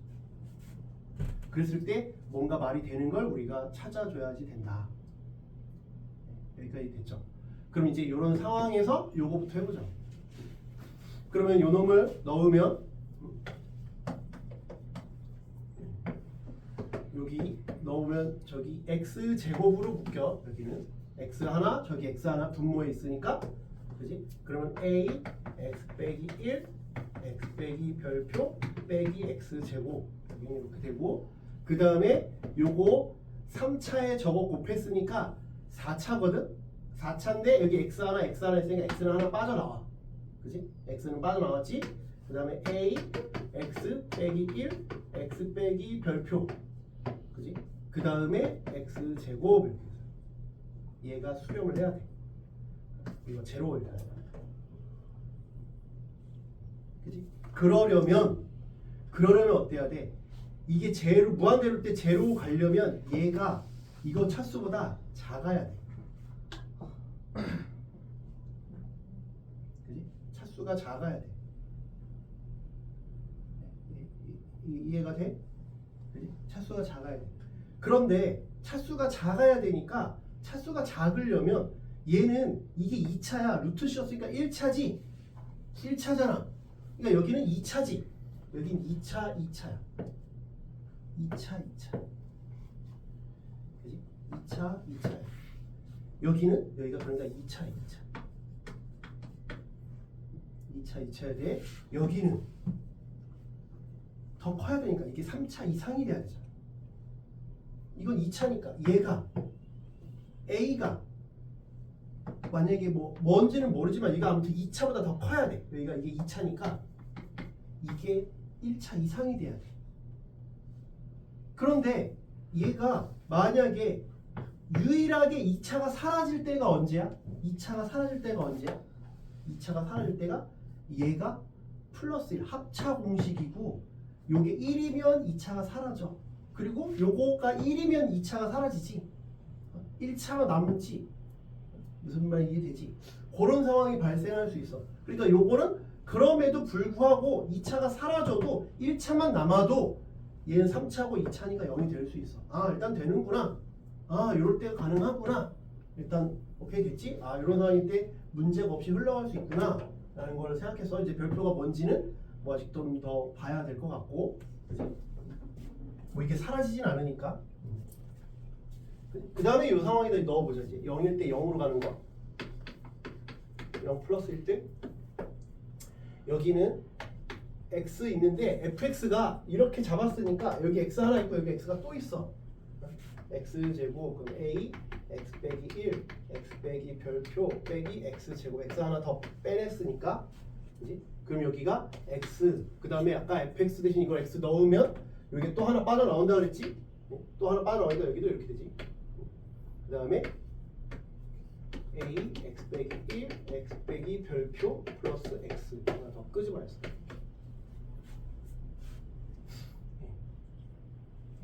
그랬을 때 뭔가 말이 되는 걸 우리가 찾아줘야지 된다. 여기까지 됐죠? 그럼 이제 이런 상황에서 요거부터 해보자. 그러면 요 놈을 넣으면 여기 넣으면 저기 x 제곱으로 묶여. 여기는 x 하나 저기 x 하나 분모에 있으니까 그지? 그러면 a x 빼기 1 x 빼기 별표 빼기 x 제곱 여기는 이렇게 되고 그 다음에 요거 3차에 저거 곱했으니까 4차거든? 4차인데 여기 x 하나 있으니까 x는 하나 빠져나와. 그지? x는 빠져나왔지? 그 다음에 a x 빼기 1 x 빼기 별표 그지? 그 다음에 x 제곱 이렇게 해서 얘가 수렴을 해야 돼. 이거 제로 일단. 그지? 그러려면 어때야 돼? 이게 제로 무한대로 때 제로 가려면 얘가 이거 차수보다 작아야 돼. 그지? 차수가 작아야 돼. 이해가 돼? 그지? 차수가 작아야 돼. 그런데 차수가 작아야 되니까 차수가 작으려면 얘는 이게 2차야. 루트 씌었으니까 1차지. 1차잖아. 그러니까 여기는 2차지. 여긴 2차, 2차야. 2차, 2차. 그지? 2차, 2차야. 여기는 여기가 그러니까 2차, 2차. 2차, 2차야 돼. 여기는 더 커야 되니까 이게 3차 이상이 돼야 되잖아. 이건 2차니까 얘가 A가 만약에 뭔지는 모르지만 얘가 아무튼 2차보다 더 커야 돼. 여기가 이게 2차니까 이게 1차 이상이 돼야 돼. 그런데 얘가 만약에 유일하게 2차가 사라질 때가 언제야? 2차가 사라질 때가 언제야? 2차가 사라질 때가 얘가 플러스 1 합차 공식이고 요게 1이면 2차가 사라져. 그리고 요거가 1이면 2차가 사라지지. 1차가 남지. 무슨 말인지 이해되지? 그런 상황이 발생할 수 있어. 그러니까 요거는 그럼에도 불구하고 2차가 사라져도 1차만 남아도 얘는 3차고 2차니까 0이 될 수 있어. 아 일단 되는구나. 아 요럴 때가 가능하구나. 일단 오케이 됐지? 아 이런 상황일 때 문제가 없이 흘러갈 수 있구나 라는 걸 생각해서 이제 별표가 뭔지는 뭐 아직 좀 더 봐야 될 것 같고, 그치? 뭐 이게 사라지진 않으니까. 그 다음에 이 상황에다 넣어보자. 이제 0일 때 0으로 가는 거. 0 플러스일 때 여기는 x 있는데 fx가 이렇게 잡았으니까 여기 x 하나 있고 여기 x가 또 있어. x제곱 그럼 a x 빼기 1 x 빼기 별표 빼기 x제곱 x 하나 더 빼냈으니까, 그지? 그럼 여기가 x 그 다음에 아까 fx 대신 이걸 x 넣으면 여기 또 하나 빠져나온다 그랬지? 또 하나 빠져나오니까 여기도 이렇게 되지. 그 다음에 a x 빼기 1 x 빼기 별표 플러스 x 하나 더 끄집어냈어.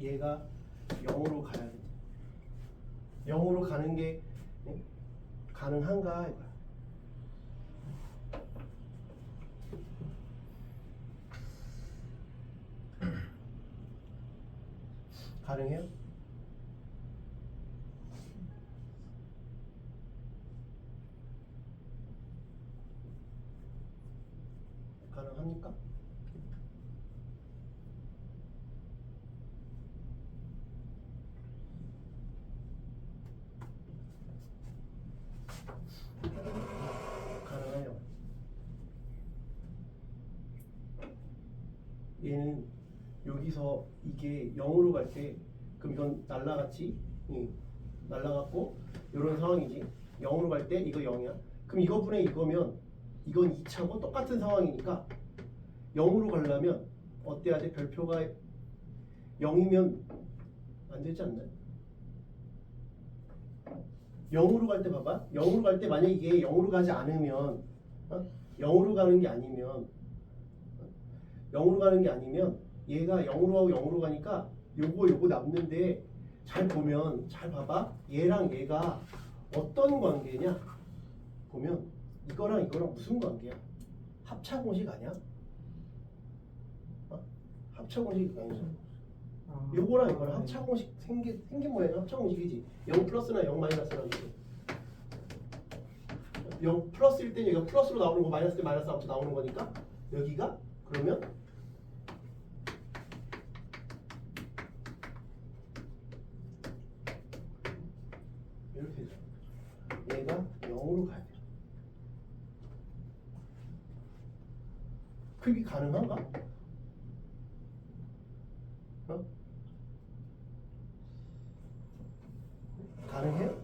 얘가 0으로 가야 돼. 0으로 가는 게 가능한가 이거야. 가능해요? 가능합니까? 가능해요. 얘는 여기서 이게 0으로 갈 때 그럼 이건 날라갔지? 날라갔고 이런 상황이지. 0으로 갈 때 이거 0이야. 그럼 이거분의 이거면 이건 2차고 똑같은 상황이니까 0으로 가려면 어때야 돼? 별표가 0이면 안 되지 않나요? 0으로 갈 때 봐봐. 0으로 갈 때 만약에 이게 0으로 가지 않으면 0으로 가는 게 아니면 0으로 가는 게 아니면 얘가 0으로 하고 0으로 가니까 요거 남는데 잘 보면 잘 봐봐. 얘랑 얘가 어떤 관계냐? 보면 이거랑 이거랑 무슨 관계야? 합차 공식 아니야? 합차 공식 아니죠? 요거랑 이거랑 합차 공식 생긴 모양이 합차 공식이지. 0 플러스나 0 마이너스나 이게 0 플러스일 때 여기가 플러스로 나오는 거, 마이너스 때 마이너스 아무튼 나오는 거니까 여기가 그러면 이렇게 되죠. 얘가 0으로 가야 돼. 그게 가능한가? 가능해요?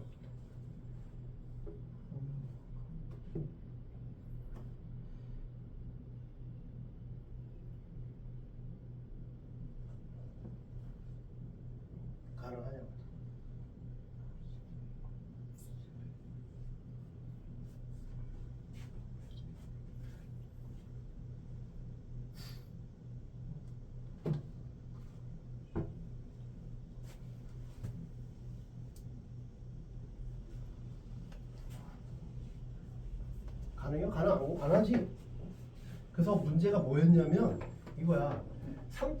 가능하냐고. 가능해요? 안 하지. 그래서 문제가 뭐였냐면 이거야.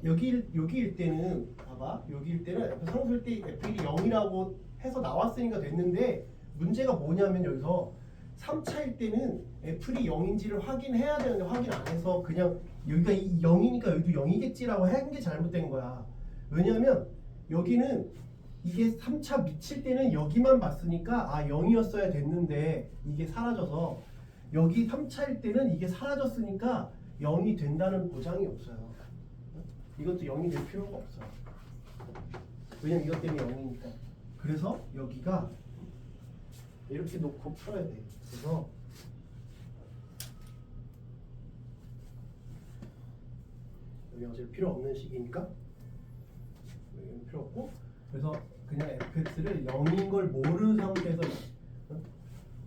여기일 때는 봐봐. 여기일 때는 F 상수일 때 F1이 0이라고 해서 나왔으니까 됐는데 문제가 뭐냐면 여기서 3차일 때는 F1이 0인지를 확인해야 되는데 확인 안 해서 그냥 여기가 0이니까 여기도 0이겠지라고 한 게 잘못된 거야. 왜냐면 여기는 이게 3차 미칠 때는 여기만 봤으니까 0이었어야 됐는데 이게 사라져서 여기 3차일 때는 이게 사라졌으니까 0이 된다는 보장이 없어요. 이것도 0이 될 필요가 없어요. 왜냐면 이것 때문에 0이니까. 그래서 여기가 이렇게 놓고 풀어야 돼. 그래서 여기 어차피 필요 없는 식이니까 여기는 필요 없고, 그래서 그냥 fx를 0인 걸 모르는 상태에서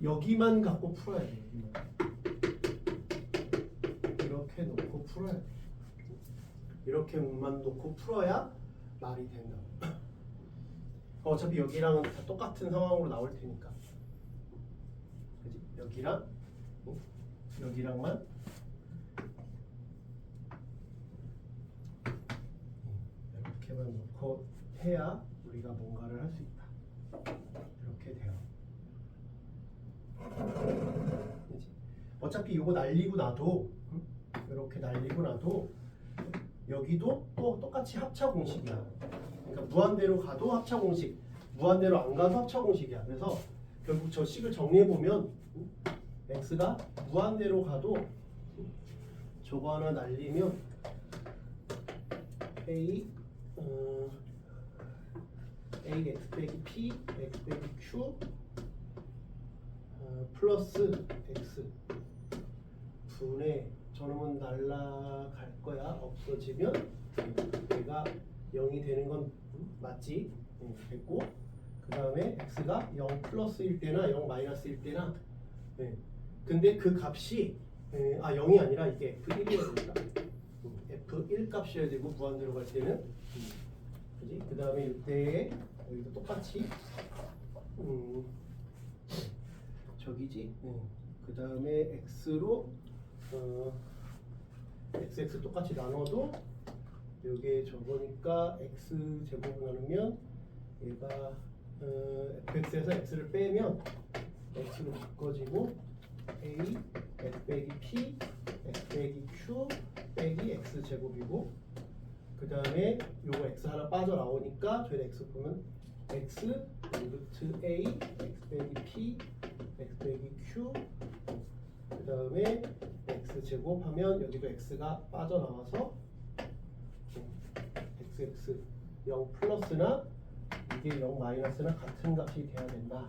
여기만 갖고 풀어야 돼. 여기만. 이렇게 놓고 풀어야 돼. 이렇게만 놓고 풀어야 말이 된다. 어차피 여기랑은 다 똑같은 상황으로 나올 테니까. 그지? 여기랑 여기랑만 이렇게만 놓고 해야 우리가 뭔가를 할 수 있다. 이렇게 돼요. 그지? 어차피 이거 날리고 나도 이렇게 날리고 나도 여기도 또 똑같이 합차 공식이야. 그러니까 무한대로 가도 합차 공식, 무한대로 안 가도 합차 공식이야. 그래서 결국 저 식을 정리해 보면 x가 무한대로 가도 저거 하나 날리면 a x 빼기 p x 빼기 q 플러스 x 분의 저놈은 날라갈 거야. 없어지면 얘가 0이 되는 건 맞지? 됐고, 그 다음에 x가 0 플러스일 때나 0 마이너스일 때나 근데 그 값이 0이 아니라 이게 f1이어야 된다. f1 값이어야 되고 무한대로 갈 때는 그지? 그 다음에 이때에 여기도 똑같이 저기지? 그 다음에 x로 xx 똑같이 나눠도 요게 저거니까 x 제곱 나누면 얘가 fx에서 x를 빼면 x로 바꿔지고 a x 빼기 p x 빼기 q 빼기 x 제곱이고, 그 다음에 요거 x 하나 빠져나오니까 저희 x 보면 x 루트 a x 빼기 p x 빼기 q, 그 다음에 x 제곱하면 여기도 x가 빠져나와서 xx 0 플러스나 이게 0 마이너스나 같은 값이 돼야 된다.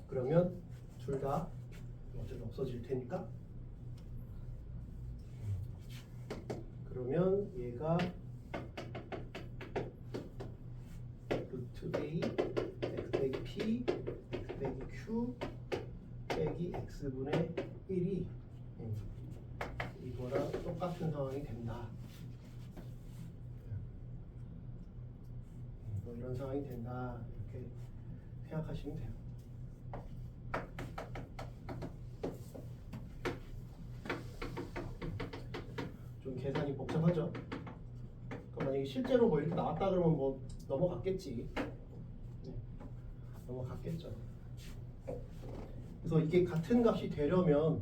그러면 둘 다 어차피 없어질 테니까, 그러면 얘가 루트 a x 빼기 p x 빼기 q 빼기 x분의 1이 이거랑 똑같은 상황이 된다. 뭐 이런 상황이 된다. 이렇게 생각하시면 돼요. 좀 계산이 복잡하죠? 그럼 만약에 실제로 뭐 이렇게 나왔다 그러면 뭐 넘어갔겠지. 넘어갔겠죠. 그래서 이게 같은 값이 되려면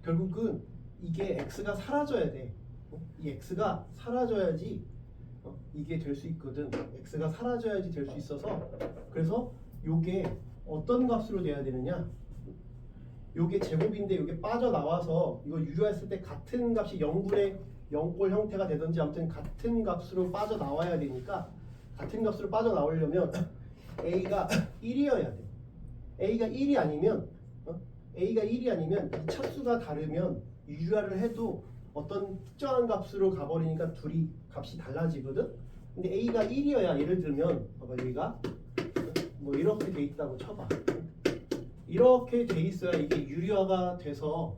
결국은 이게 x가 사라져야 돼. 이 x가 사라져야지 이게 될 수 있거든. x가 사라져야지 될 수 있어서, 그래서 요게 어떤 값으로 돼야 되느냐, 요게 제곱인데 요게 빠져나와서 이거 유효했을 때 같은 값이 0분의 0꼴 형태가 되든지 아무튼 같은 값으로 빠져나와야 되니까, 같은 값으로 빠져나오려면 a가 1이어야 돼. a가 1이 아니면 이 차수가 다르면 유효를 해도 어떤 특정한 값으로 가버리니까 둘이 값이 달라지거든. 근데 a가 1이어야, 예를 들면 봐봐, 여기가 뭐 이렇게 돼 있다고 쳐봐. 이렇게 돼 있어야 이게 유리화가 돼서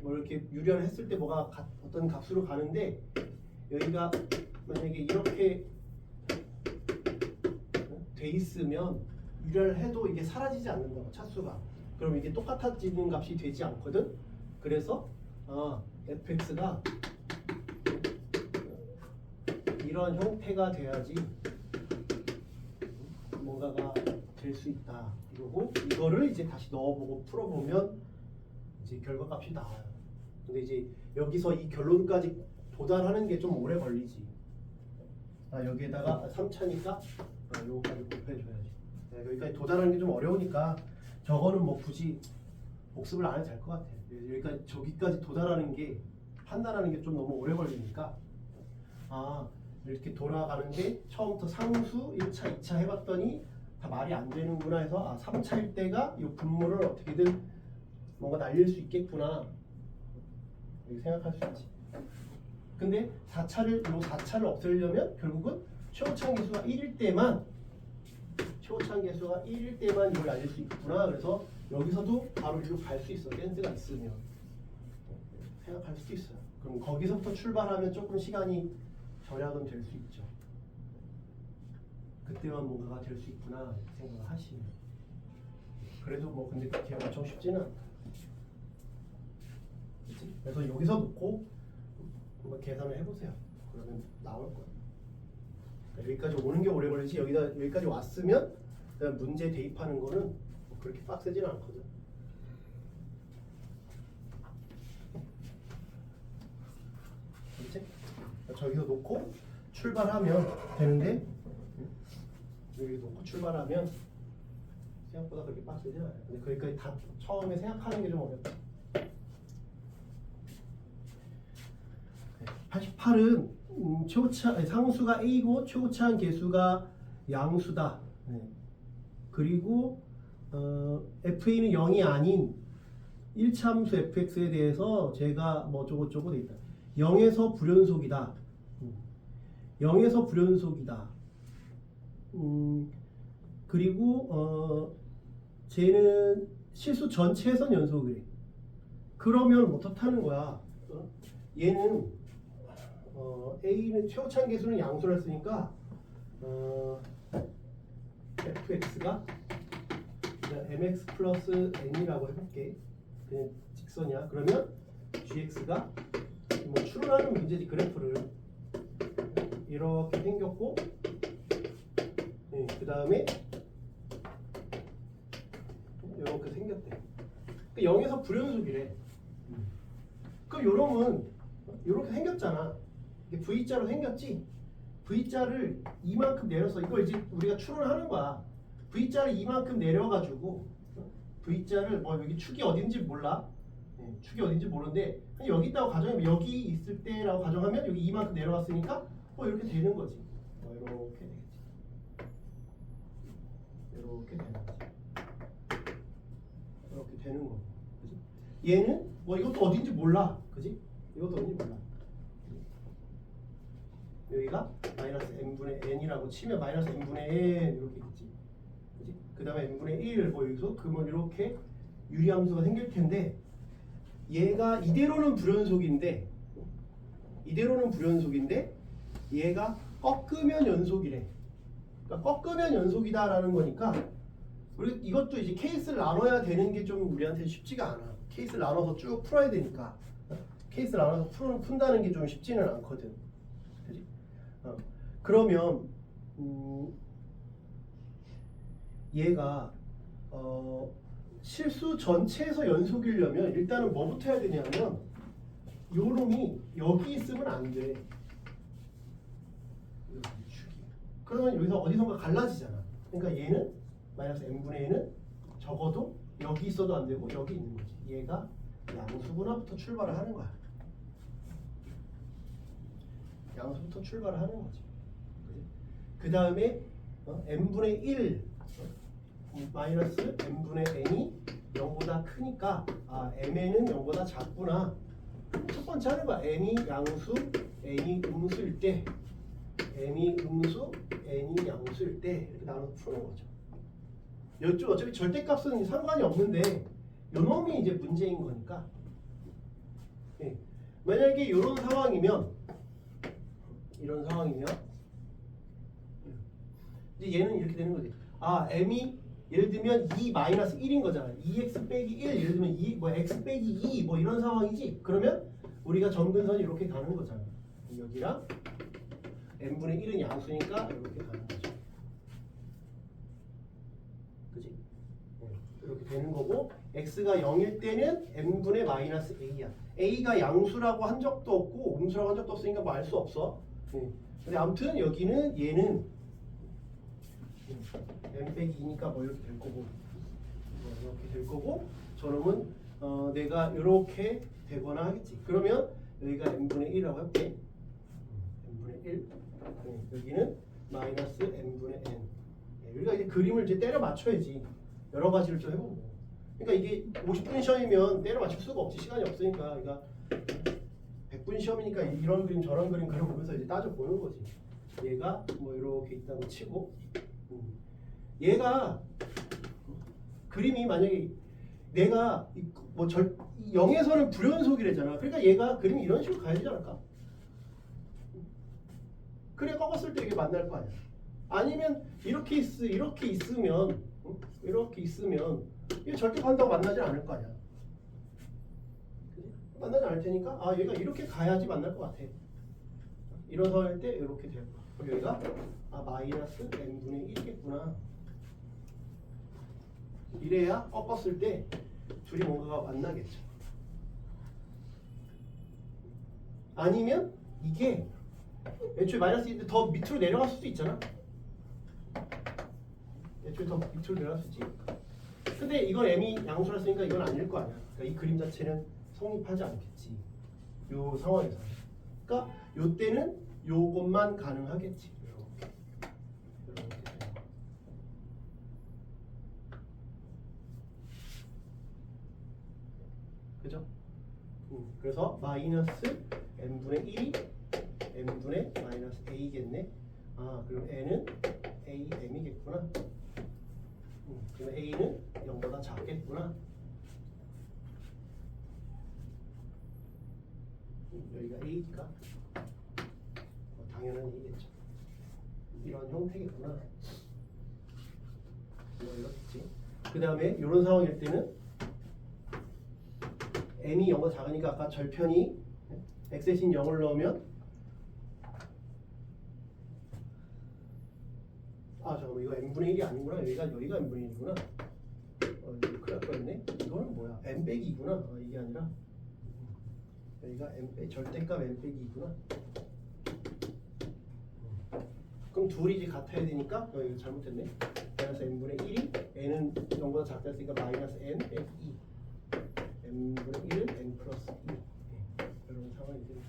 뭐 이렇게 유리화를 했을 때 뭐가 어떤 값으로 가는데, 여기가 만약에 이렇게 돼 있으면 유리화를 해도 이게 사라지지 않는다고, 차수가. 그럼 이게 똑같아지는 값이 되지 않거든. 그래서 fx가 이런 형태가 돼야지 뭔가가 될 수 있다. 이러고 이거를 이제 다시 넣어보고 풀어보면 이제 결과값이 나와요. 근데 이제 여기서 이 결론까지 도달하는 게 좀 오래 걸리지. 여기에다가 3차니까 요거까지 곱해줘야지. 여기까지 도달하는 게 좀 어려우니까 저거는 뭐 굳이 복습을 안 해도 될 것 같아. 여기까지 저기까지 도달하는 게 판단하는 게 좀 너무 오래 걸리니까 이렇게 돌아가는 게 처음부터 상수 1차, 2차 해봤더니 다 말이 안 되는구나 해서 3차일 때가 이 분모를 어떻게든 뭔가 날릴 수 있겠구나 이렇게 생각할 수 있지. 근데 4차를 없애려면 결국은 최고차항 계수가 1일 때만 이걸 날릴 수 있구나. 그래서 여기서도 바로 이리로 갈 수 있어. 센스가 있으면 생각할 수도 있어요. 그럼 거기서부터 출발하면 조금 시간이 절약은 될 수 있죠. 그때만 뭔가가 될 수 있구나 이렇게 생각을 하시면. 그래도 뭐 근데 그렇게 엄청 쉽지는 않다. 그치? 그래서 여기서 놓고 한번 계산을 해보세요. 그러면 나올 거예요. 그러니까 여기까지 오는 게 오래 걸리지 여기까지 왔으면 그냥 문제 대입하는 거는 뭐 그렇게 빡세지는 않거든. 그렇지? 저기서 놓고 출발하면 되는데 여기 놓고 출발하면 생각보다 그렇게 빡세지 않아요. 근데 거기까지 다 처음에 생각하는 게 좀 어렵다. 88은 상수가 a고 최고차항 계수가 양수다. 그리고 fa는 0이 아닌 1차 함수 fx에 대해서 제가 뭐 어쩌고저쩌고 돼 있다. 0에서 불연속이다. 0에서 불연속이다. 그리고 쟤는 실수 전체에선 연속이래. 그러면 어떻다는 거야? 얘는 a는 최고차항 계수는 양수를 했으니까 fx가 mx 플러스 n이라고 해볼게. 그냥 직선이야. 그러면 gx가 뭐 추론하는 문제지. 그래프를 이렇게 생겼고 그 다음에 이렇게 생겼대. 0에서 불연속이래. 그럼 요놈은 이렇게 생겼잖아. 이게 V자로 생겼지. V자를 이만큼 내려서 이걸 이제 우리가 추론하는 거야. V자를 이만큼 내려가지고 V자를 뭐 여기 축이 어딘지 몰라. 축이 어딘지 모르는데 그냥 여기 있다고 가정하면 여기 있을 때라고 가정하면 여기 이만큼 내려갔으니까 이렇게 되는 거지. 이렇게 되겠지. 이렇게 되는 거지. 이렇게 되는 거. 그지? 얘는 뭐 이것도 어딘지 몰라. 그지? 이것도 어딘지 몰라. 여기가 마이너스 n분의 n이라고 치면 마이너스 n분의 n 이렇게 있지. 그지? 그 다음에 n분의 1 뭐 여기서 그러면 이렇게 유리함수가 생길 텐데 얘가 이대로는 불연속인데 얘가 꺾으면 연속이래. 그러니까 꺾으면 연속이다라는 거니까 우리 이것도 이제 케이스를 나눠야 되는 게 좀 우리한테 쉽지가 않아. 케이스를 나눠서 쭉 풀어야 되니까 케이스를 나눠서 푼다는 게 좀 쉽지는 않거든. 그지? 그러면 얘가 실수 전체에서 연속이려면 일단은 뭐부터 해야 되냐면 요 놈이 여기 있으면 안 돼. 그러면 여기서 어디선가 갈라지잖아. 그러니까 얘는 마이너스 n분의 n은 적어도 여기 있어도 안 되고 여기 있는 거지. 얘가 양수분화부터 출발을 하는 거야. 양수부터 출발을 하는 거지. 그 다음에 n분의 1 마이너스 n분의 n이 0보다 크니까 mn은 0보다 작구나. 첫 번째 하는 거야. n이 양수, n이 음수일 때 m이 음수, n이 양수일 때 이렇게 나눠서 푸는 거죠. 이쪽 어차피 절대값은 상관이 없는데 요놈이 이제 문제인 거니까. 만약에 이런 상황이면 이제 얘는 이렇게 되는 거지. m이 예를 들면 2 마이너스 1인 거잖아. 2x 빼기 1 예를 들면 2, 뭐 x 빼기 2 뭐 이런 상황이지. 그러면 우리가 점근선이 이렇게 가는 거잖아. 여기랑 n분의 1은 양수니까 이렇게 가는 거죠. 그지? 이렇게 되는 거고 x가 0일 때는 n분의 마이너스 a야. a가 양수라고 한 적도 없고 음수라고 한 적도 없으니까 뭐 알 수 없어. 근데 아무튼 여기는 얘는 n 빼기 2니까 뭐 이렇게 될 거고 뭐 이렇게 될 거고 저놈은 내가 이렇게 되거나 하겠지. 그러면 여기가 n분의 1이라고 해볼게. n분의 1 여기는 마이너스 n분의 n. 우리가 이제 그림을 이제 때려 맞춰야지. 여러 가지를 좀 해보고. 그러니까 이게 50분 시험이면 때려 맞출 수가 없지. 시간이 없으니까. 그러니까 100분 시험이니까 이런 그림 저런 그림 그려보면서 이제 따져 보는 거지. 얘가 뭐 이렇게 있다고 치고 얘가 그림이 만약에 내가 뭐 0에서는 불연속이래잖아. 그러니까 얘가 그림이 이런 식으로 가야 되지 않을까? 그래 꺾었을 때 이게 만날 거 아니야. 아니면 이렇게 있으면 이렇게 있으면 이게 절대 간다고 만나지 않을 거 아니야. 그치? 만나지 않을 테니까 아 얘가 이렇게 가야지 만날 것 같아. 이런 상황일 때 이렇게 될 거야. 그럼 여기가 아 마이너스 n분의 1이겠구나. 이래야 꺾었을 때 둘이 뭔가가 만나겠죠. 아니면 이게 애초에 마이너스 1인데 더 밑으로 내려갈 수도 있잖아. 애초에 더 밑으로 내려갈 수 있지. 근데 이건 m이 양수라 쓰니까 이건 아닐 거 아니야. 그러니까 이 그림 자체는 성립하지 않겠지. 요 상황에서. 그러니까 요 때는 요것만 가능하겠지. 이렇게. 그죠? 그래서 마이너스 n분의 1이 n분의 마이너스 a겠네. 아 그럼 n은 am이겠구나. 그럼 a는 0보다 작겠구나. 여기가 a니까 당연한 얘기겠죠. 이런 형태겠구나. 뭐 이렇겠지. 그 다음에 이런 상황일 때는 m이 0보다 작으니까 아까 절편이 x 대신 0을 넣으면 아 잠깐만 이거 n분의 1이 아니구나. 여기가 n분의 1이구나. 이거 큰일 날 뻔했네. 이거는 뭐야? n 빼기 2구나. 아, 이게 아니라 여기가 절대값 n 빼기 2구나. 그럼 둘이 이제 같아야 되니까 이거 잘못했네. 마이너스 n분의 1이 n은 0보다 작다 했으니까 마이너스 n 빼기 2 n분의 1은 n 플러스 2 이런 상황이 됩니다.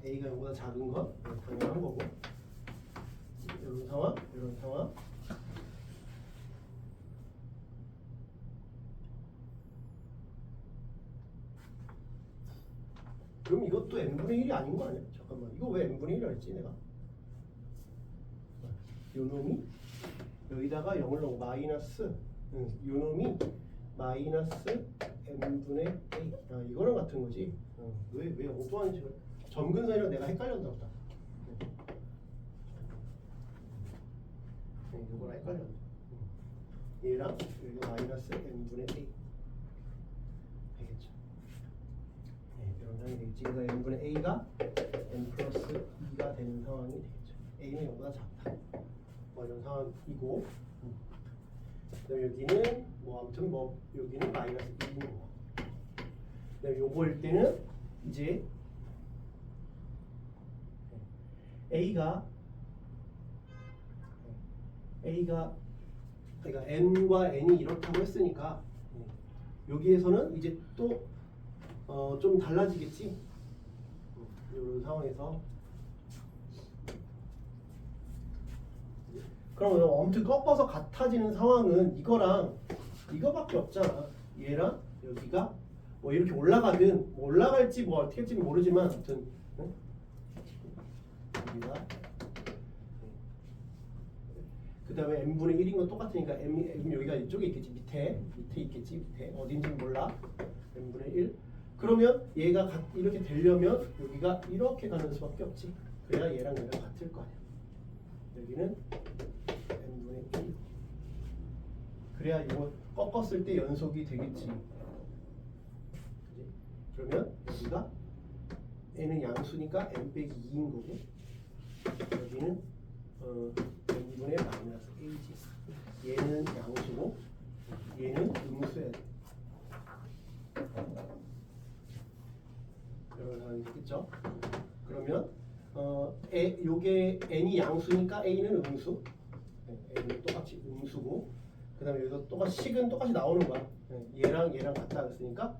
a가 0보다 작은 건 당연한 거고 이런 상황, 이런 상황 그럼 이것도 n분의 1이 아닌 거 아니야? 잠깐만 이거 왜 n분의 1이라 했지 내가? 요놈이 여기다가 0을 넣고 마이너스 요놈이 마이너스 n분의 a 이거랑 같은 거지. 왜 엉뚱한 식으로 점근선이랑 내가 헷갈렸나 보다. 이거랑 헷갈렸나. 얘랑 여기가 마이너스 n분의 a 되겠죠. 이런 상황이 되겠지. 그래서 n분의 a가 n 플러스 2가 되는 상황이 되겠죠. a는 0보다 작다. 뭐 이런 상황이고 그다음에 여기는 뭐 아무튼 뭐 여기는 마이너스 2인 거. 그다음에 요거일 때는 이제 A가 그러니까 n과 n이 이렇다고 했으니까 여기에서는 이제 또 좀 달라지겠지. 이런 상황에서 그러면 아무튼 꺾어서 같아지는 상황은 이거랑 이거밖에 없잖아. 얘랑 여기가 뭐 이렇게 올라가든 뭐 올라갈지 뭐 어떻게 할지 모르지만 아무튼 여기가 그 다음에 n분의 1인 건 똑같으니까 m 여기가 이쪽에 있겠지. 밑에 있겠지. 밑에 어딘지 몰라. n분의 1 그러면 얘가 이렇게 되려면 여기가 이렇게 가는 수밖에 없지. 그래야 얘랑 같을 거 아니야. 여기는 n분의 1. 그래야 이거 꺾었을 때 연속이 되겠지. 그지? 그러면 여기가 n은 양수니까 n 빼기 2인 거고, 여기는 n분의 마이너스 a지. 얘는 양수고 얘는 음수야 돼. 이런 상황이 되겠죠. 그러면 요게 n이 양수니까 a는 음수, a는 똑같이 음수고, 그 다음에 여기서 똑같이 식은 똑같이 나오는 거야. 얘랑 얘랑 같다 그랬으니까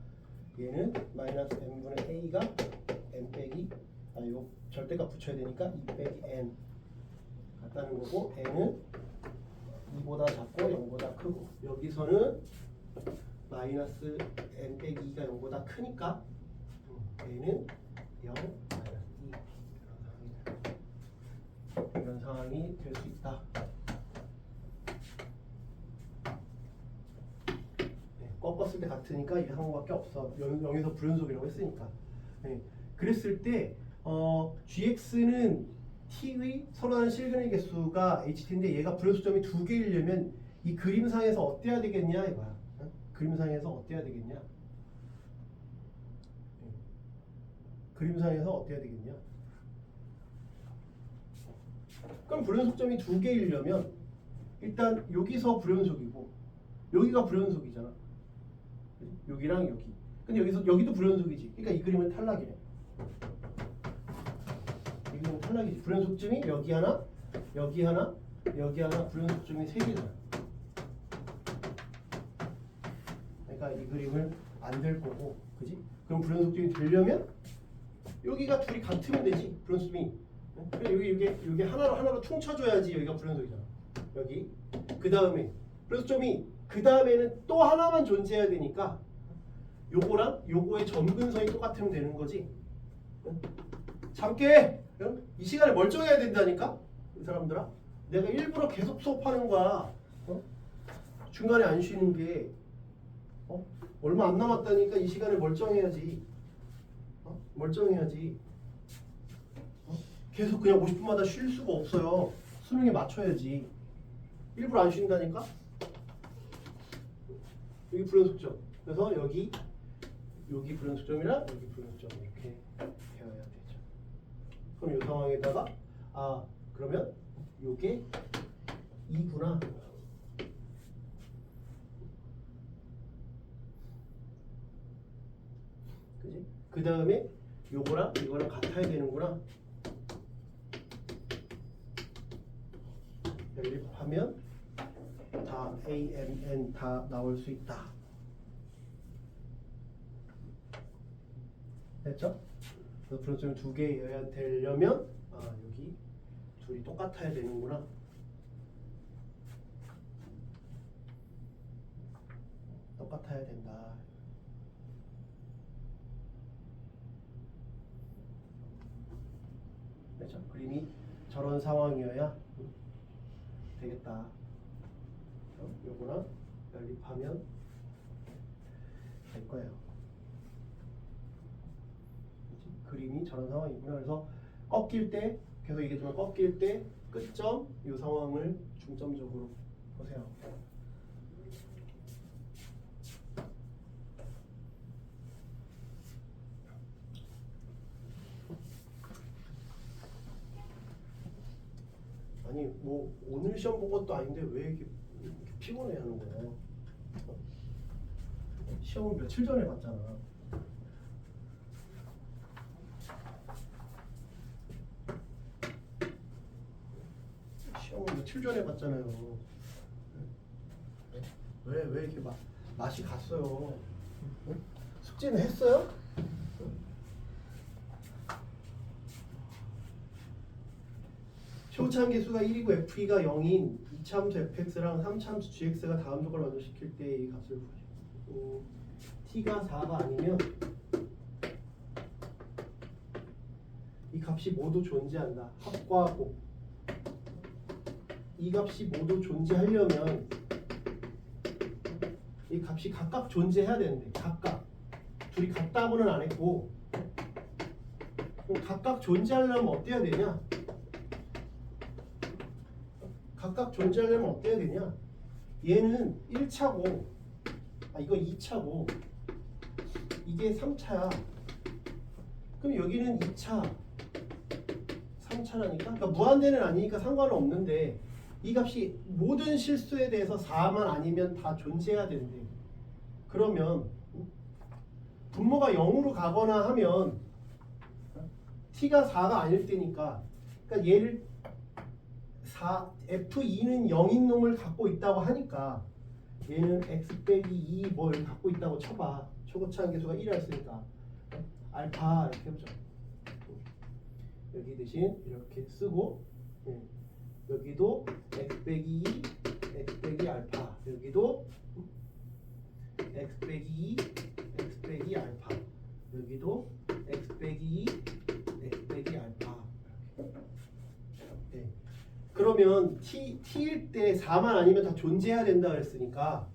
얘는 마이너스 n분의 a가 n 빼기 요 절대값 붙여야 되니까 2 빼기 n 같다는 거고, n은 2보다 작고 0보다 크고, 여기서는 마이너스 n 빼기 2가 0보다 크니까 n은 0 마이너스 2 이런 상황이 될 수 있다. 꺾었을 때 같으니까 이 상황밖에 없어. 여기서 불연속이라고 했으니까. 그랬을 때 gx는 t의 서로 다른 실근의 개수가 ht인데 얘가 불연속점이 2개이려면 이 그림상에서 어때야 되겠냐 이거야. 그림상에서 어때야 되겠냐? 그림상에서 어때야 되겠냐? 그럼 불연속점이 2개이려면 일단 여기서 불연속이고 여기가 불연속이잖아. 여기랑 여기. 근데 여기도 불연속이지. 그러니까 이 그림은 탈락이네. 이 그림은 탈락이지. 불연속점이 여기 하나, 여기 하나, 여기 하나, 불연속점이 3개잖아. 그러니까 이 그림을 안 될 거고, 그지? 그럼 불연속점이 되려면 여기가 둘이 같으면 되지. 불연속점이. 여기 하나로 퉁쳐줘야지 여기가 불연속이잖아. 여기. 그 다음에 불연속점이 그 다음에는 또 하나만 존재해야 되니까 요거랑 요거의 점근선이 똑같으면 되는 거지. 잠깨! 이 시간에 멀쩡해야 된다니까? 이 사람들아. 내가 일부러 계속 수업하는 거야. 중간에 안 쉬는 게 얼마 안 남았다니까 이 시간에 멀쩡해야지. 멀쩡해야지. 계속 그냥 50분마다 쉴 수가 없어요. 수능에 맞춰야지. 일부러 안 쉰다니까? 여기 불연속점. 그래서 여기 불연속점이랑 여기 불연속점 이렇게 되어야 되죠. 그럼 이 상황에다가 그러면 요게 2구나. 그지? 그 다음에 요거랑 이거랑 같아야 되는구나. 연립하면 다 A, M, N 다 나올 수 있다. 됐죠? 그래서 불연속점이 2개여야 되려면 여기 둘이 똑같아야 되는구나. 똑같아야 된다. 됐죠? 그림이 저런 상황이어야 되겠다. 요거랑 연립하면 될 거예요. 그림이 저런 상황이구나. 그래서 꺾일 때 계속 얘기했지만 꺾일 때 끝점 이 상황을 중점적으로 보세요. 아니 뭐 오늘 시험 본 것도 아닌데 왜 이렇게 피곤해하는 거야? 시험은 며칠 전에 봤잖아. 시험은 며칠 전에 봤잖아요. 왜 이렇게 맛이 갔어요? 숙제는 했어요? 최고차항 개수가 1이고 f가 0인 2차함수 fx랑 3차함수 gx가 다음 조건을 만족시킬 때 이 값을 구하시오. t가 4가 아니면 이 값이 모두 존재한다. 합과하고 이 값이 모두 존재하려면 이 값이 각각 존재해야 되는데 각각 둘이 같다고는 안 했고, 그럼 각각 존재하려면 어때야 되냐? 각각 존재하려면 어때야 되냐? 얘는 1차고, 이거 2차고, 이게 3차야. 그럼 여기는 2차, 3차라니까? 그러니까 무한대는 아니니까 상관은 없는데 이 값이 모든 실수에 대해서 4만 아니면 다 존재해야 된대. 그러면 분모가 0으로 가거나 하면 t가 4가 아닐 때니까, 그러니까 얘를 f2는 0인 놈을 갖고 있다고 하니까 얘는 x 빼기 2 뭘 갖고 있다고 쳐봐. 초고차한 계수가 1이었으니까 알파 이렇게 해보자. 여기 대신 이렇게 쓰고, 여기도 x 빼기 2 x 빼기 알파, 여기도 x 빼기 2 x 빼기 알파, 여기도 x 빼기 2 x 빼기 알파. 네. 그러면 t일 때 4만 아니면 다 존재해야 된다 그랬으니까,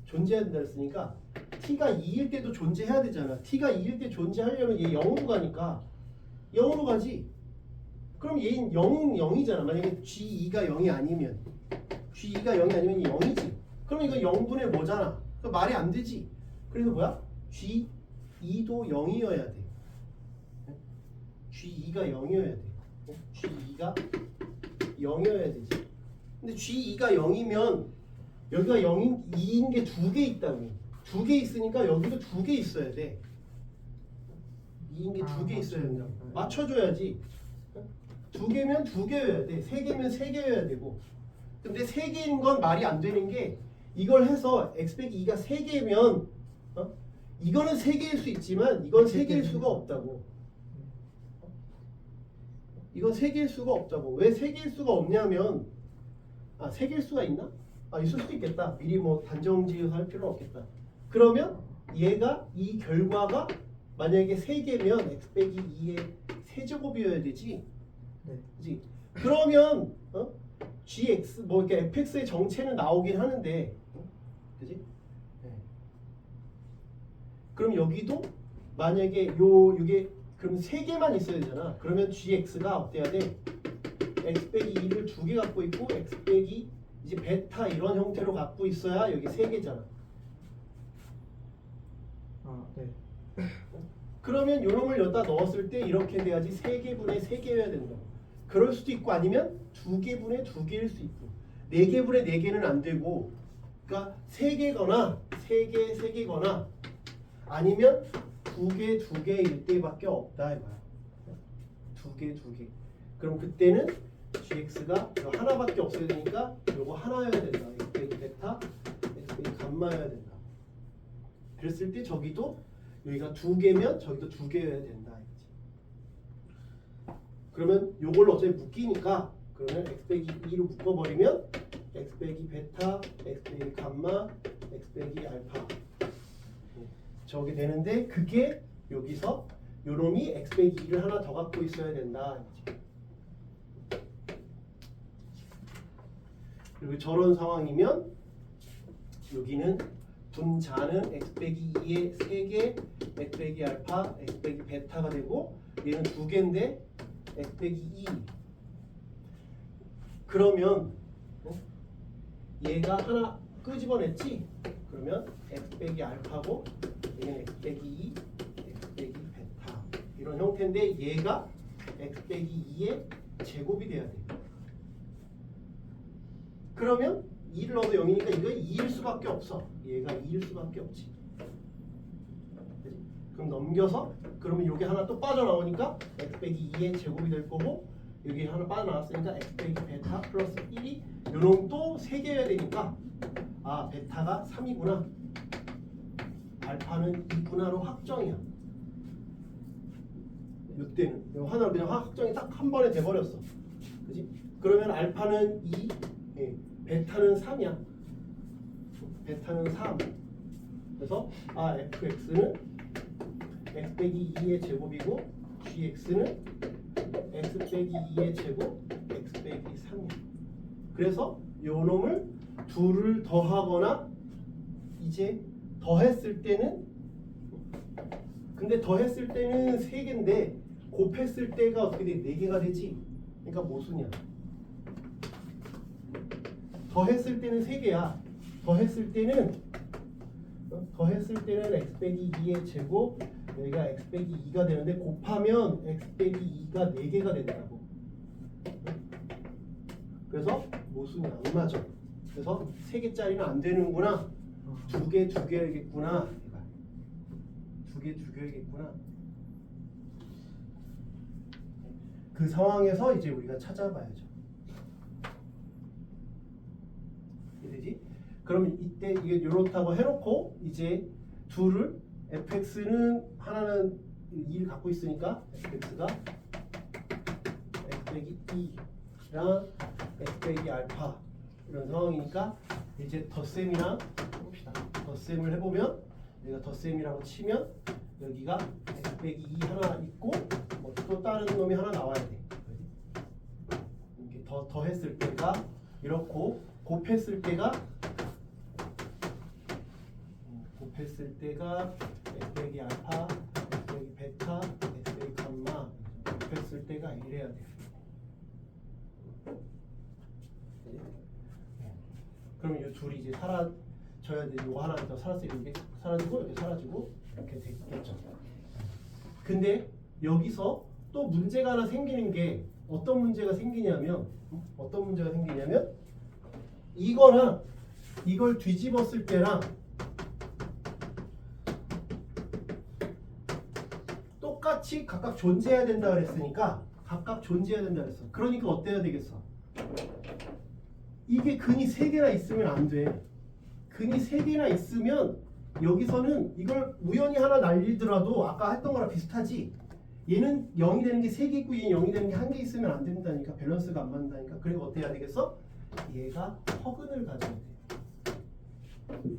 존재해야 된다 그랬으니까 t가 2일 때도 존재해야 되잖아. t가 2일 때 존재하려면 얘 0으로 가니까 0으로 가지. 그럼 얘는 0이잖아. 만약에 g2가 0이 아니면, g2가 0이 아니면 0이지. 그럼 이거 0분의 뭐잖아. 그 말이 안 되지. 그래서 뭐야? g2도 0이어야 돼. g2가 0이어야 돼. g2가 0이어야 되지. 근데 g2가 0이면 여기가 2인 게 2개 있다고. 2개 있으니까 여기도 2개 있어야 돼. 2인 게 2개 있어야 된다고. 맞춰줘야지. 2개면 2개여야 돼. 3개면 3개여야 되고. 근데 3개인 건 말이 안 되는 게, 이걸 해서 x 빼기 2가 3개면 이거는 3개일 수 있지만 이건 3개일 수가 없다고. 이건 3개일 수가 없다고. 왜 3개일 수가 없냐면, 3개일 수가 있나? 있을 수도 있겠다. 미리 뭐 단정지어서 할 필요는 없겠다. 그러면 얘가, 이 결과가 만약에 3개면 x 빼기 2의 세제곱이어야 되지. 네. 그지? 그러면 gx 뭐 이렇게 fx의 정체는 나오긴 하는데, 그지? 네. 그럼 여기도 만약에 요게 그럼 3개만 있어야 되잖아. 그러면 gx가 어때야 돼? x 빼기 2를 2개 갖고 있고 x 빼기 이제 베타 이런 형태로 갖고 있어야 여기 3개잖아. 네. 그러면 요놈을 여기다 넣었을 때 이렇게 돼야지 3개분의 3개여야 된다. 그럴 수도 있고, 아니면 2개분의 2개일 수 있고, 4개분의 4개는 안 되고, 그러니까 3개거나 3개 3개거나 아니면 2개 2개일 때밖에 없다 이거야. 2개 2개. 그럼 그때는 gx가 하나밖에 없어야 되니까 요거 하나여야 된다. x 빼기 베타, x 빼기 감마여야 된다. 그랬을 때 저기도 여기가 2개면 저기도 2개여야 된다. 그러면 요걸로 어차피 묶이니까, 그러면 x 빼기 2로 묶어버리면 x 빼기 베타, x 빼기 감마, x 빼기 알파 저게 되는데, 그게 여기서 요놈이 x 빼기 2를 하나 더 갖고 있어야 된다. 그리고 저런 상황이면 여기는 분자는 x 빼기 2의 3개, x 빼기 알파, x 빼기 베타가 되고, 얘는 2개인데 x 빼기 2. 그러면 얘가 하나 끄집어냈지? 그러면 x 빼기 알파고, 얘는 x 빼기 2, x 빼기 베타 이런 형태인데, 얘가 x 빼기 2의 제곱이 돼야 돼. 그러면 2를 넣어도 0이니까 이거 2일 수밖에 없어. 얘가 2일 수밖에 없지. 그치? 그럼 넘겨서, 그러면 여기 하나 또 빠져나오니까 x 빼기 2의 제곱이 될 거고, 여기 하나 빠져나왔으니까 x 빼기 베타 플러스 1이 요놈 또 3개여야 되니까, 베타가 3이구나, 알파는 2구나로 확정이야. 이때는 요 하나로 그냥 확정이 딱 한 번에 돼버렸어. 그지? 그러면 알파는 2, 베타는 3이야. 베타는 3. 그래서 fx는 x 빼기 2의 제곱이고, gx는 x 빼기 2의 제곱, x 빼기 3이야. 그래서 요 놈을 둘을 더하거나, 이제 더했을 때는, 근데 더했을 때는 3개인데 곱했을 때가 어떻게 돼? 4개가 되지. 그러니까 모순이야. 더했을 때는 3개야. 더했을 때는 x 빼기 2의 제곱 여기가 x 빼기 2가 되는데 곱하면 x 빼기 2가 4개가 된다고. 그래서 모순이 안 맞아. 그래서 3개짜리는 안 되는구나. 2개야겠구나. 2개야겠구나. 그 상황에서 이제 우리가 찾아봐야죠. 이해되지? 그러면 이때 이게 이렇다고 해놓고 이제 둘을 fx는 하나는 2를 갖고 있으니까 fx가 x 빼기 2랑 x 빼기 알파 이런 상황이니까 이제 덧셈이랑 해봅시다. 덧셈을 해보면 여기가 덧셈이라고 치면 여기가 x 빼기 2 하나 있고 뭐 또 다른 놈이 하나 나와야 돼. 이렇게 더했을 때가 이렇고 곱했을 때가 x 빼기 알파, x 빼기 베타, x 빼기 감마 곱했을 때가 이래야 돼. 그러면 이 둘이 이제 사라져야 돼. 이거 하나 더 사라지고 이게 사라지고 이렇게 사라지고 이렇게 되겠죠. 근데 여기서 또 문제가 하나 생기는 게 어떤 문제가 생기냐면 이거랑 이걸 뒤집었을 때랑 똑같이 각각 존재해야 된다 그랬으니까 각각 존재해야 된다 그랬어. 그러니까 어때야 되겠어? 이게 근이 3개나 있으면 안 돼. 근이 3개나 있으면 여기서는 이걸 우연히 하나 날리더라도 아까 했던 거랑 비슷하지. 얘는 0이 되는 게 3개 있고 얘는 0이 되는 게 1개 있으면 안 된다니까. 밸런스가 안 맞는다니까. 그리고 어때야 되겠어? 얘가 허근을 가져야 돼.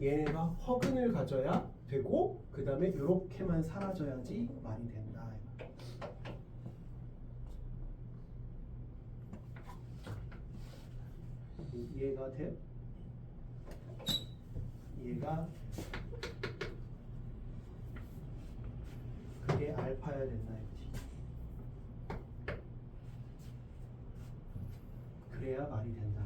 얘네가 허근을 가져야 되고 그 다음에 이렇게만 사라져야지 말이 된다. 이해가 돼? 얘가 그게 알파여야 된다 했지. 그래야 말이 된다.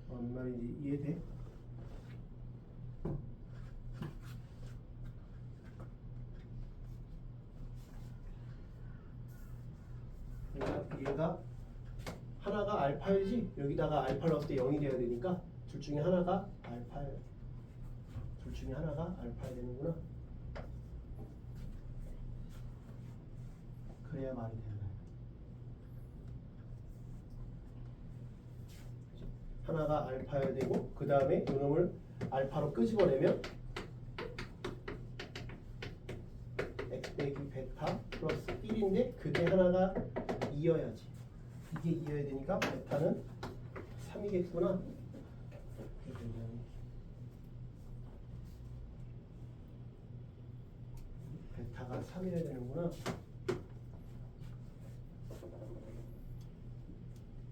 뭔 말인지 이해돼? 얘가 하나가 알파이지. 여기다가 알파를 넣었을 때 0이 돼야 되니까 둘 중에 하나가 알파야. 둘 중에 하나가 알파야 되는구나. 그래야 말이 된다. 하나가 알파야 되고 그 다음에 이놈을 알파로 끄집어내면 x 빼기 베타 플러스 1인데 그게 하나가 2여야지. 이게 2여야 되니까 베타는 3이겠구나. 베타가 3이어야 되는구나.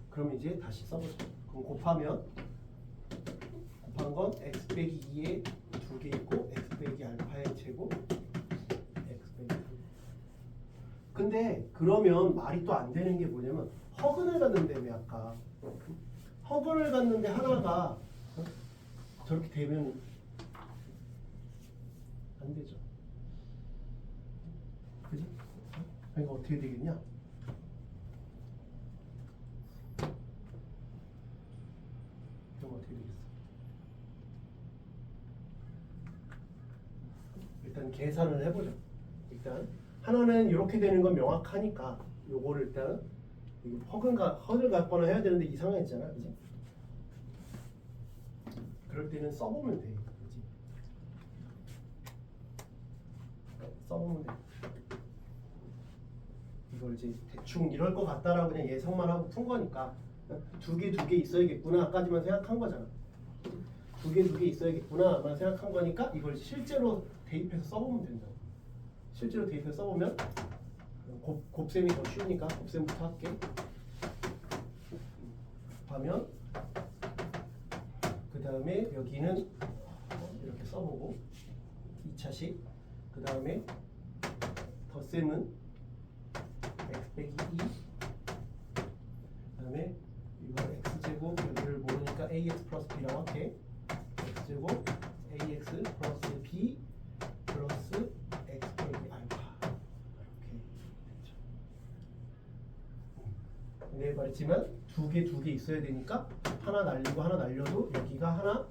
그럼 이제 다시 써보자. 그럼 곱한 건 x 빼기 2에 2개 있고 x 빼기 알파의 제곱 x 빼기 2. 근데 그러면 말이 또 안 되는 게 뭐냐면 허근을 갖는다며. 아까 허근을 갖는데 하나가 저렇게 되면 안 되죠. 그지? 그러니까 어떻게 되겠냐? 그럼 어떻게 되겠어? 일단 계산을 해보자. 일단 하나는 이렇게 되는 건 명확하니까 요거를 일단 허를 갖거나 해야 되는데 이상했잖아, 그지? 그럴 때는 써보면 돼, 그지? 써보면 돼. 이걸 이제 대충 이럴 것 같다라고 그냥 예상만 하고 푼 거니까 두 개 있어야겠구나까지만 생각한 거잖아. 두 개 있어야겠구나만 생각한 거니까 이걸 실제로 대입해서 써보면 된다. 실제로 대입해서 써보면 곱셈이 더 쉬우니까 곱셈부터 할게. 하면 그 다음에 여기는 이렇게 써보고 2차식 그 다음에 덧셈은 x 빼기 2, 그 다음에 이거 x제곱 여기를 모르니까 ax 플러스 b라고 할게. x제곱 ax 플러스 b 플러스 x 빼기 알파. 이렇게 됐죠. 근데 말했지만 두 개 있어야 되니까 하나 날리고 하나 날려도 여기가 하나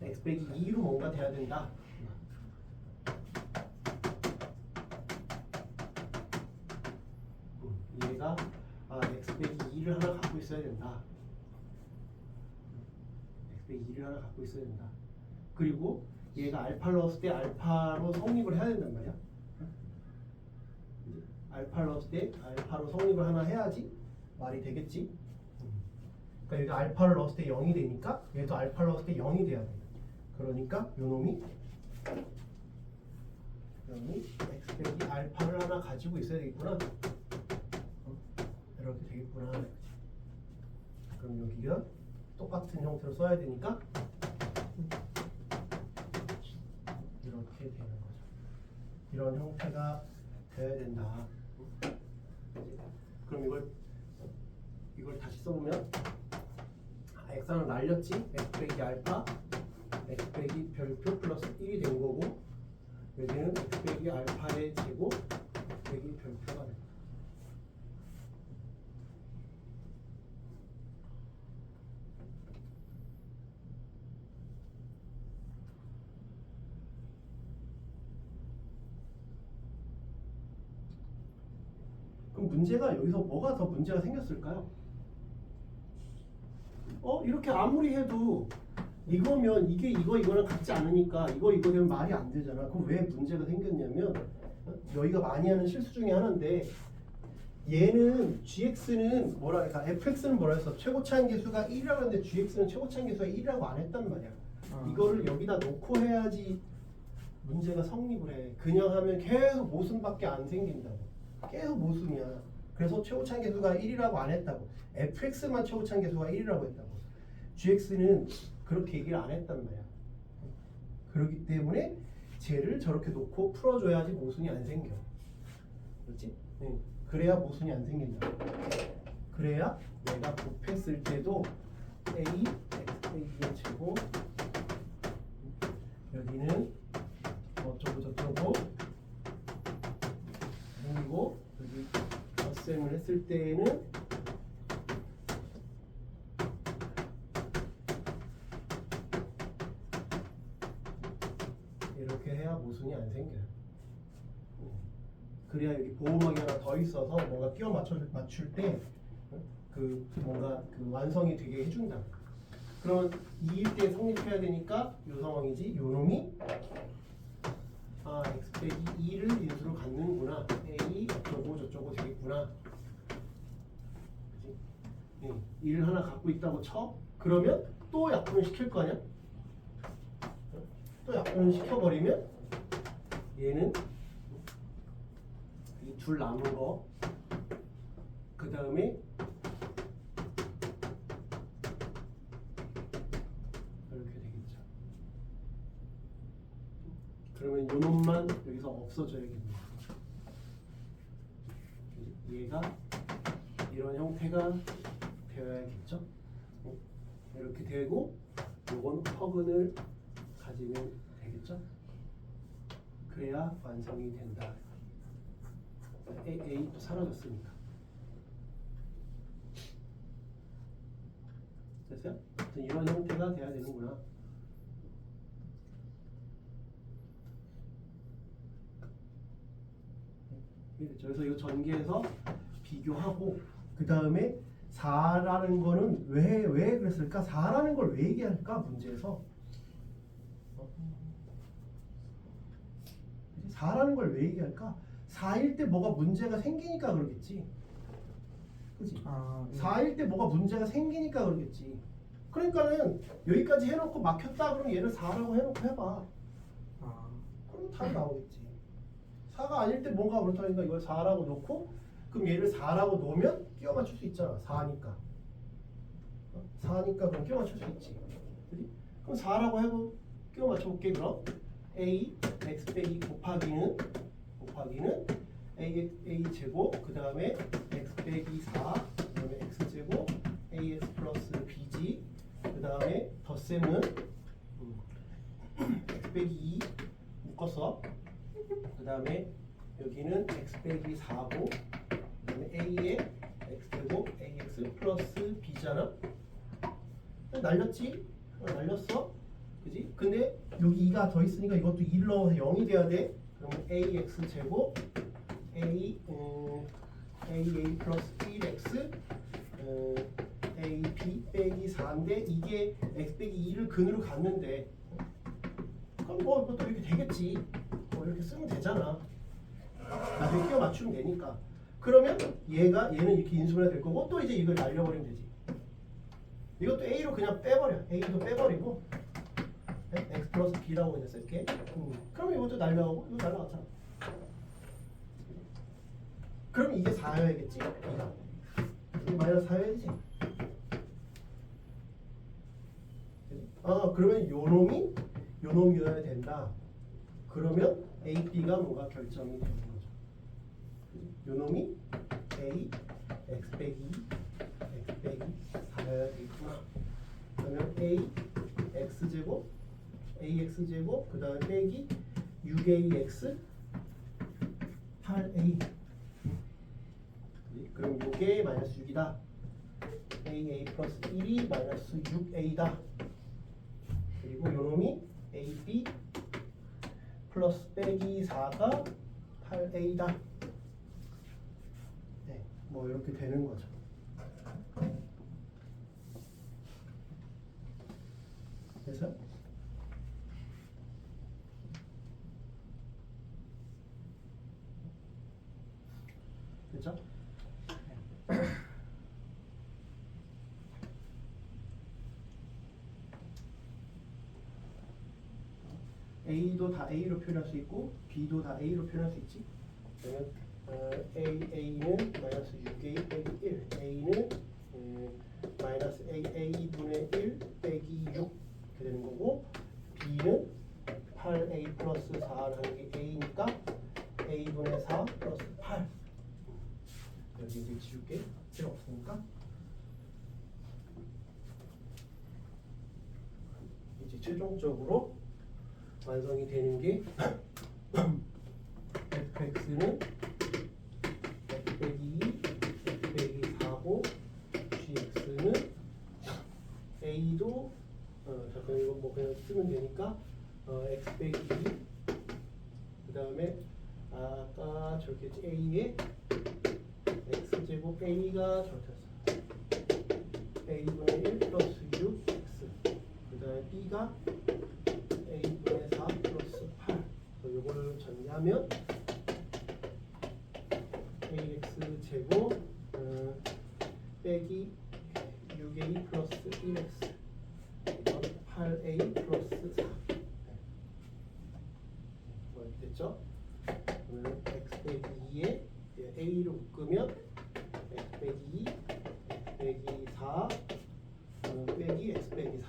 x 빼기 2로 뭔가 돼야 된다. 얘가 x 빼기 2를 하나 갖고 있어야 된다. x 빼기 2를 하나 갖고 있어야 된다. 그리고 얘가 알파를 넣었을 때 알파로 성립을 해야 된단 말이야. 알파를 넣었을 때 알파로 성립을 하나 해야지 말이 되겠지. 그러니까 여기 알파를 넣었을 때 0이 되니까 얘도 알파를 넣었을 때 0이 돼야 돼. 그러니까 요 놈이 x 빼기 알파를 하나 가지고 있어야 되겠구나. 이렇게 되겠구나. 그럼 여기가 똑같은 형태로 써야 되니까 이렇게 되는 거죠. 이런 형태가 돼야 된다. 그럼 이걸 다시 써보면 x 하나 날렸지? x 빼기 알파 x 빼기 별표 플러스 1이 된 거고, 여기는 x 빼기 알파의 제곱 빼기 별표가 된 거야. 그럼 문제가 여기서 뭐가 더 문제가 생겼을까요? 이렇게 아무리 해도 이거면 이거랑 같지 않으니까 이거 되면 말이 안 되잖아. 그럼 왜 문제가 생겼냐면 여기가 많이 하는 실수 중에 하나인데, 얘는 gx는 뭐라 할까? fx는 뭐라 했어? 최고차항 계수가 1이라고 했는데 gx는 최고차항 계수가 1이라고 안 했단 말이야. 이거를 여기다 놓고 해야지 문제가 성립을 해. 그냥 하면 계속 모순밖에 안 생긴다고. 계속 모순이야. 그래서 최고차항 계수가 1이라고 안 했다고. fx만 최고차항 계수가 1이라고 했다고. gx는 그렇게 얘기를 안 했단 말이야. 그렇기 때문에 쟤를 저렇게 놓고 풀어줘야지 모순이 안 생겨. 그렇지? 네. 그래야 모순이 안 생긴다. 그래야 내가 곱했을 때도 a x 빼기의 제곱, 여기는 어쩌고 저쩌고, 그리고 여기 덧셈을 했을 때에는 이렇게 해야 모순이 안 생겨요. 그래야 여기 보호막이 하나 더 있어서 뭔가 끼워 맞출 때 뭔가 완성이 되게 해준다. 그러면 2일 때 성립해야 되니까 요 상황이지. 요 놈이 x 빼기 2를 인수로 갖는구나. a 어쩌고 저쩌고 되겠구나. 그치? 1을 하나 갖고 있다고 쳐. 그러면 또 약분을 시킬 거 아니야? 또 약분을 시켜버리면 얘는 이 둘 남은 거, 그 다음에 이렇게 되겠죠. 그러면 요 놈만 여기서 없어져야겠네요. 얘가 이런 형태가 되어야겠죠. 이렇게 되고 요건 허근을 가지면 되겠죠. 그래야 완성이 된다. A 또 사라졌으니까. 됐어요? 이런 형태가 돼야 되는구나. 그래서 이 전개해서 비교하고, 그 다음에 4라는 거는 왜 그랬을까? 4라는 걸 왜 얘기할까? 문제에서 4라는 걸 왜 얘기할까? 4일 때 뭐가 문제가 생기니까 그러겠지. 그치? 예. 4일 때 뭐가 문제가 생기니까 그러겠지. 그러니까는 여기까지 해놓고 막혔다 그러면 얘를 4라고 해놓고 해봐. 그럼 답이 나오겠지. 4가 아닐 때 뭔가 그렇다니까 이걸 4라고 놓고, 그럼 얘를 4라고 놓으면 끼워 맞출 수 있잖아. 4니까. 4니까 그럼 끼워 맞출 수 있지. 그치? 그럼 4라고 해도 끼워 맞춰볼게. 그럼 a x 빼기 곱하기는 a 제곱 그 다음에 x 빼기 4 그 다음에 x 제곱 ax 플러스 b지 그 다음에 덧셈은 x 빼기 2 묶었어 그 다음에 여기는 x 빼기 4고 그 다음에 a에 x 제곱 ax 플러스 b잖아. 날렸지? 날렸어? 그지? 근데 여기 2가 더 있으니까 이것도 2를 넣어서 0이 돼야 돼. 그러면 ax 제곱 a 플러스 1x ab 빼기 4인데 이게 x 빼기 2를 근으로 갔는데 그럼 뭐 이것도 이렇게 되겠지. 뭐 이렇게 쓰면 되잖아. 나중에 끼워 맞추면 되니까. 그러면 얘는 이렇게 인수분해 될 거고 또 이제 이걸 날려버리면 되지. 이것도 a로 그냥 빼버려. a도 빼버리고 x 플러스 b라고 그냥 쓸게. 그러면 이것도 날려가고 이거 날라갔잖아. 그럼 이게 4여야겠지? b가. 이게 마이너스 4여야지. 그러면 요 놈이어야 된다. 그러면 a, b가 뭔가 결정이 되는 거죠. 요 놈이 a, x 빼기 4여야 되겠구나. 그러면 a, x제곱 ax제곱 그 다음에 빼기 6ax 8a 그럼 요게 마이너스 6이다. a 플러스 1이 마이너스 6a다. 그리고 요놈이 ab 플러스 빼기 4가 8a다. 네, 뭐 이렇게 되는 거죠. 그래서 그렇죠? a도 다 a로 표현할 수 있고 b도 다 a로 표현할 수 있지. 그러면 a는 마이너스 6a 빼기 1 a는 마이너스 a분의 1 빼기 6 이렇게 되는 거고 b는 8a 플러스 4라는 게 a니까 a분의 4 플러스 8 여기 이제 지울게 필요 없으니까 이제 최종적으로 완성이 되는 게 fx는 x 빼기 2 x 빼기 4고 gx는 a도 잠깐 이거 뭐 그냥 쓰면 되니까 x 빼기 2 그 다음에 아까 저렇게 a에 x제곱 a가 저렇게 했어 a분의 1 플러스 6x 그 다음에 b가 a분의 4 플러스 8 요거를 정리하면 ax 제곱 빼기 6a 플러스 1x 8a 플러스 4 뭐 이렇게 됐죠? 그러면 x 빼기 2에 a로 묶으면 x 빼기 2 x 빼기 4 빼기 x 빼기 4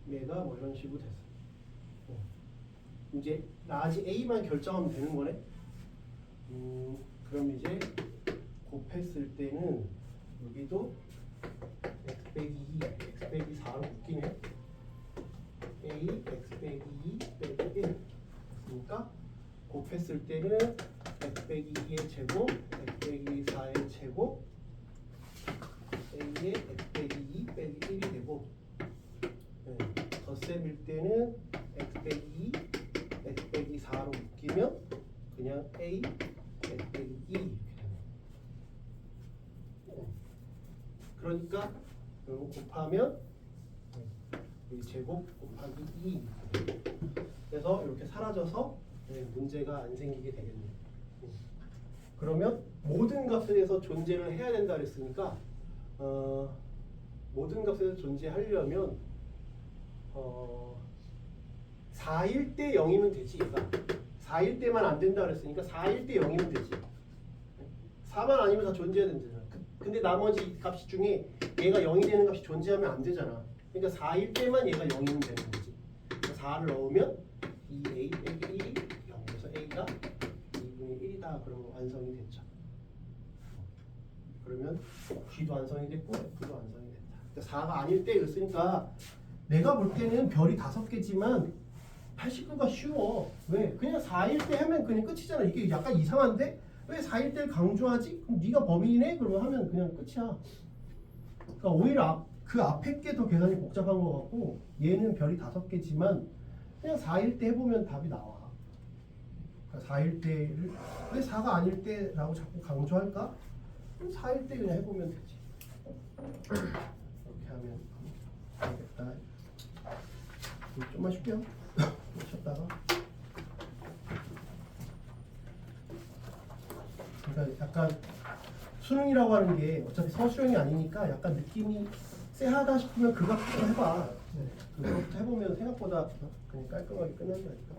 얘가 뭐 이런 식으로 됐어. 이제 라지 a만 결정하면 되는 거네. 그럼 이제 곱했을 때는 여기도 x 빼기 2 x 빼기 4로 묶이네. a x 빼기 2 빼기 1 그러니까 곱했을 때는 x 빼기 2의 제곱 x 빼기 4의 제곱 a의 x 빼기 2 빼기 1이 되고 덧셈일 때는 x 빼기 2 x 빼기 4로 묶이면 그냥 a x 빼기 2 이렇게 되네. 그러니까 이거 곱하면 이 제곱 곱하기 2 그래서 이렇게 사라져서 문제가 안 생기게 되겠네요. 그러면 모든 값에서 존재를 해야 된다 그랬으니까 모든 값에서 존재하려면 4일 때 0이면 되지. 얘가 4일 때만 안 된다 그랬으니까 4일 때 0이면 되지. 4만 아니면 다 존재해야 된다잖아. 근데 나머지 값 중에 얘가 0이 되는 값이 존재하면 안 되잖아. 그러니까 4일 때만 얘가 0이면 되는 거지. 4를 넣으면 2a 빼기 1이 0. 그래서 a가 2분의 1이다. 그러면 완성이 됐죠. 그러면 G도 완성이 됐고 F도 완성이 됐다. 그러니까 4가 아닐 때 있으니까 내가 볼 때는 별이 5개지만 89가 쉬워. 왜? 그냥 4일 때 하면 그냥 끝이잖아. 이게 약간 이상한데? 왜 4일 때를 강조하지? 그럼 네가 범인이네? 그러면 하면 그냥 끝이야. 그러니까 오히려 그 앞에 게 더 계산이 복잡한 것 같고 얘는 별이 5개지만 그냥 4일 때 해보면 답이 나와. 그러니까 4일 때를 왜 4가 아닐 때라고 자꾸 강조할까? 그럼 4일 때 그냥 해보면 되지. 이렇게 하면 되겠다. 좀만 쉴게요. 쉬었다가. 그러니까 약간 수능이라고 하는 게 어차피 서술형이 아니니까 약간 느낌이 쎄하다 싶으면 그거부터 해봐. 그거부터 해보면 생각보다 그냥 깔끔하게 끝난다니까.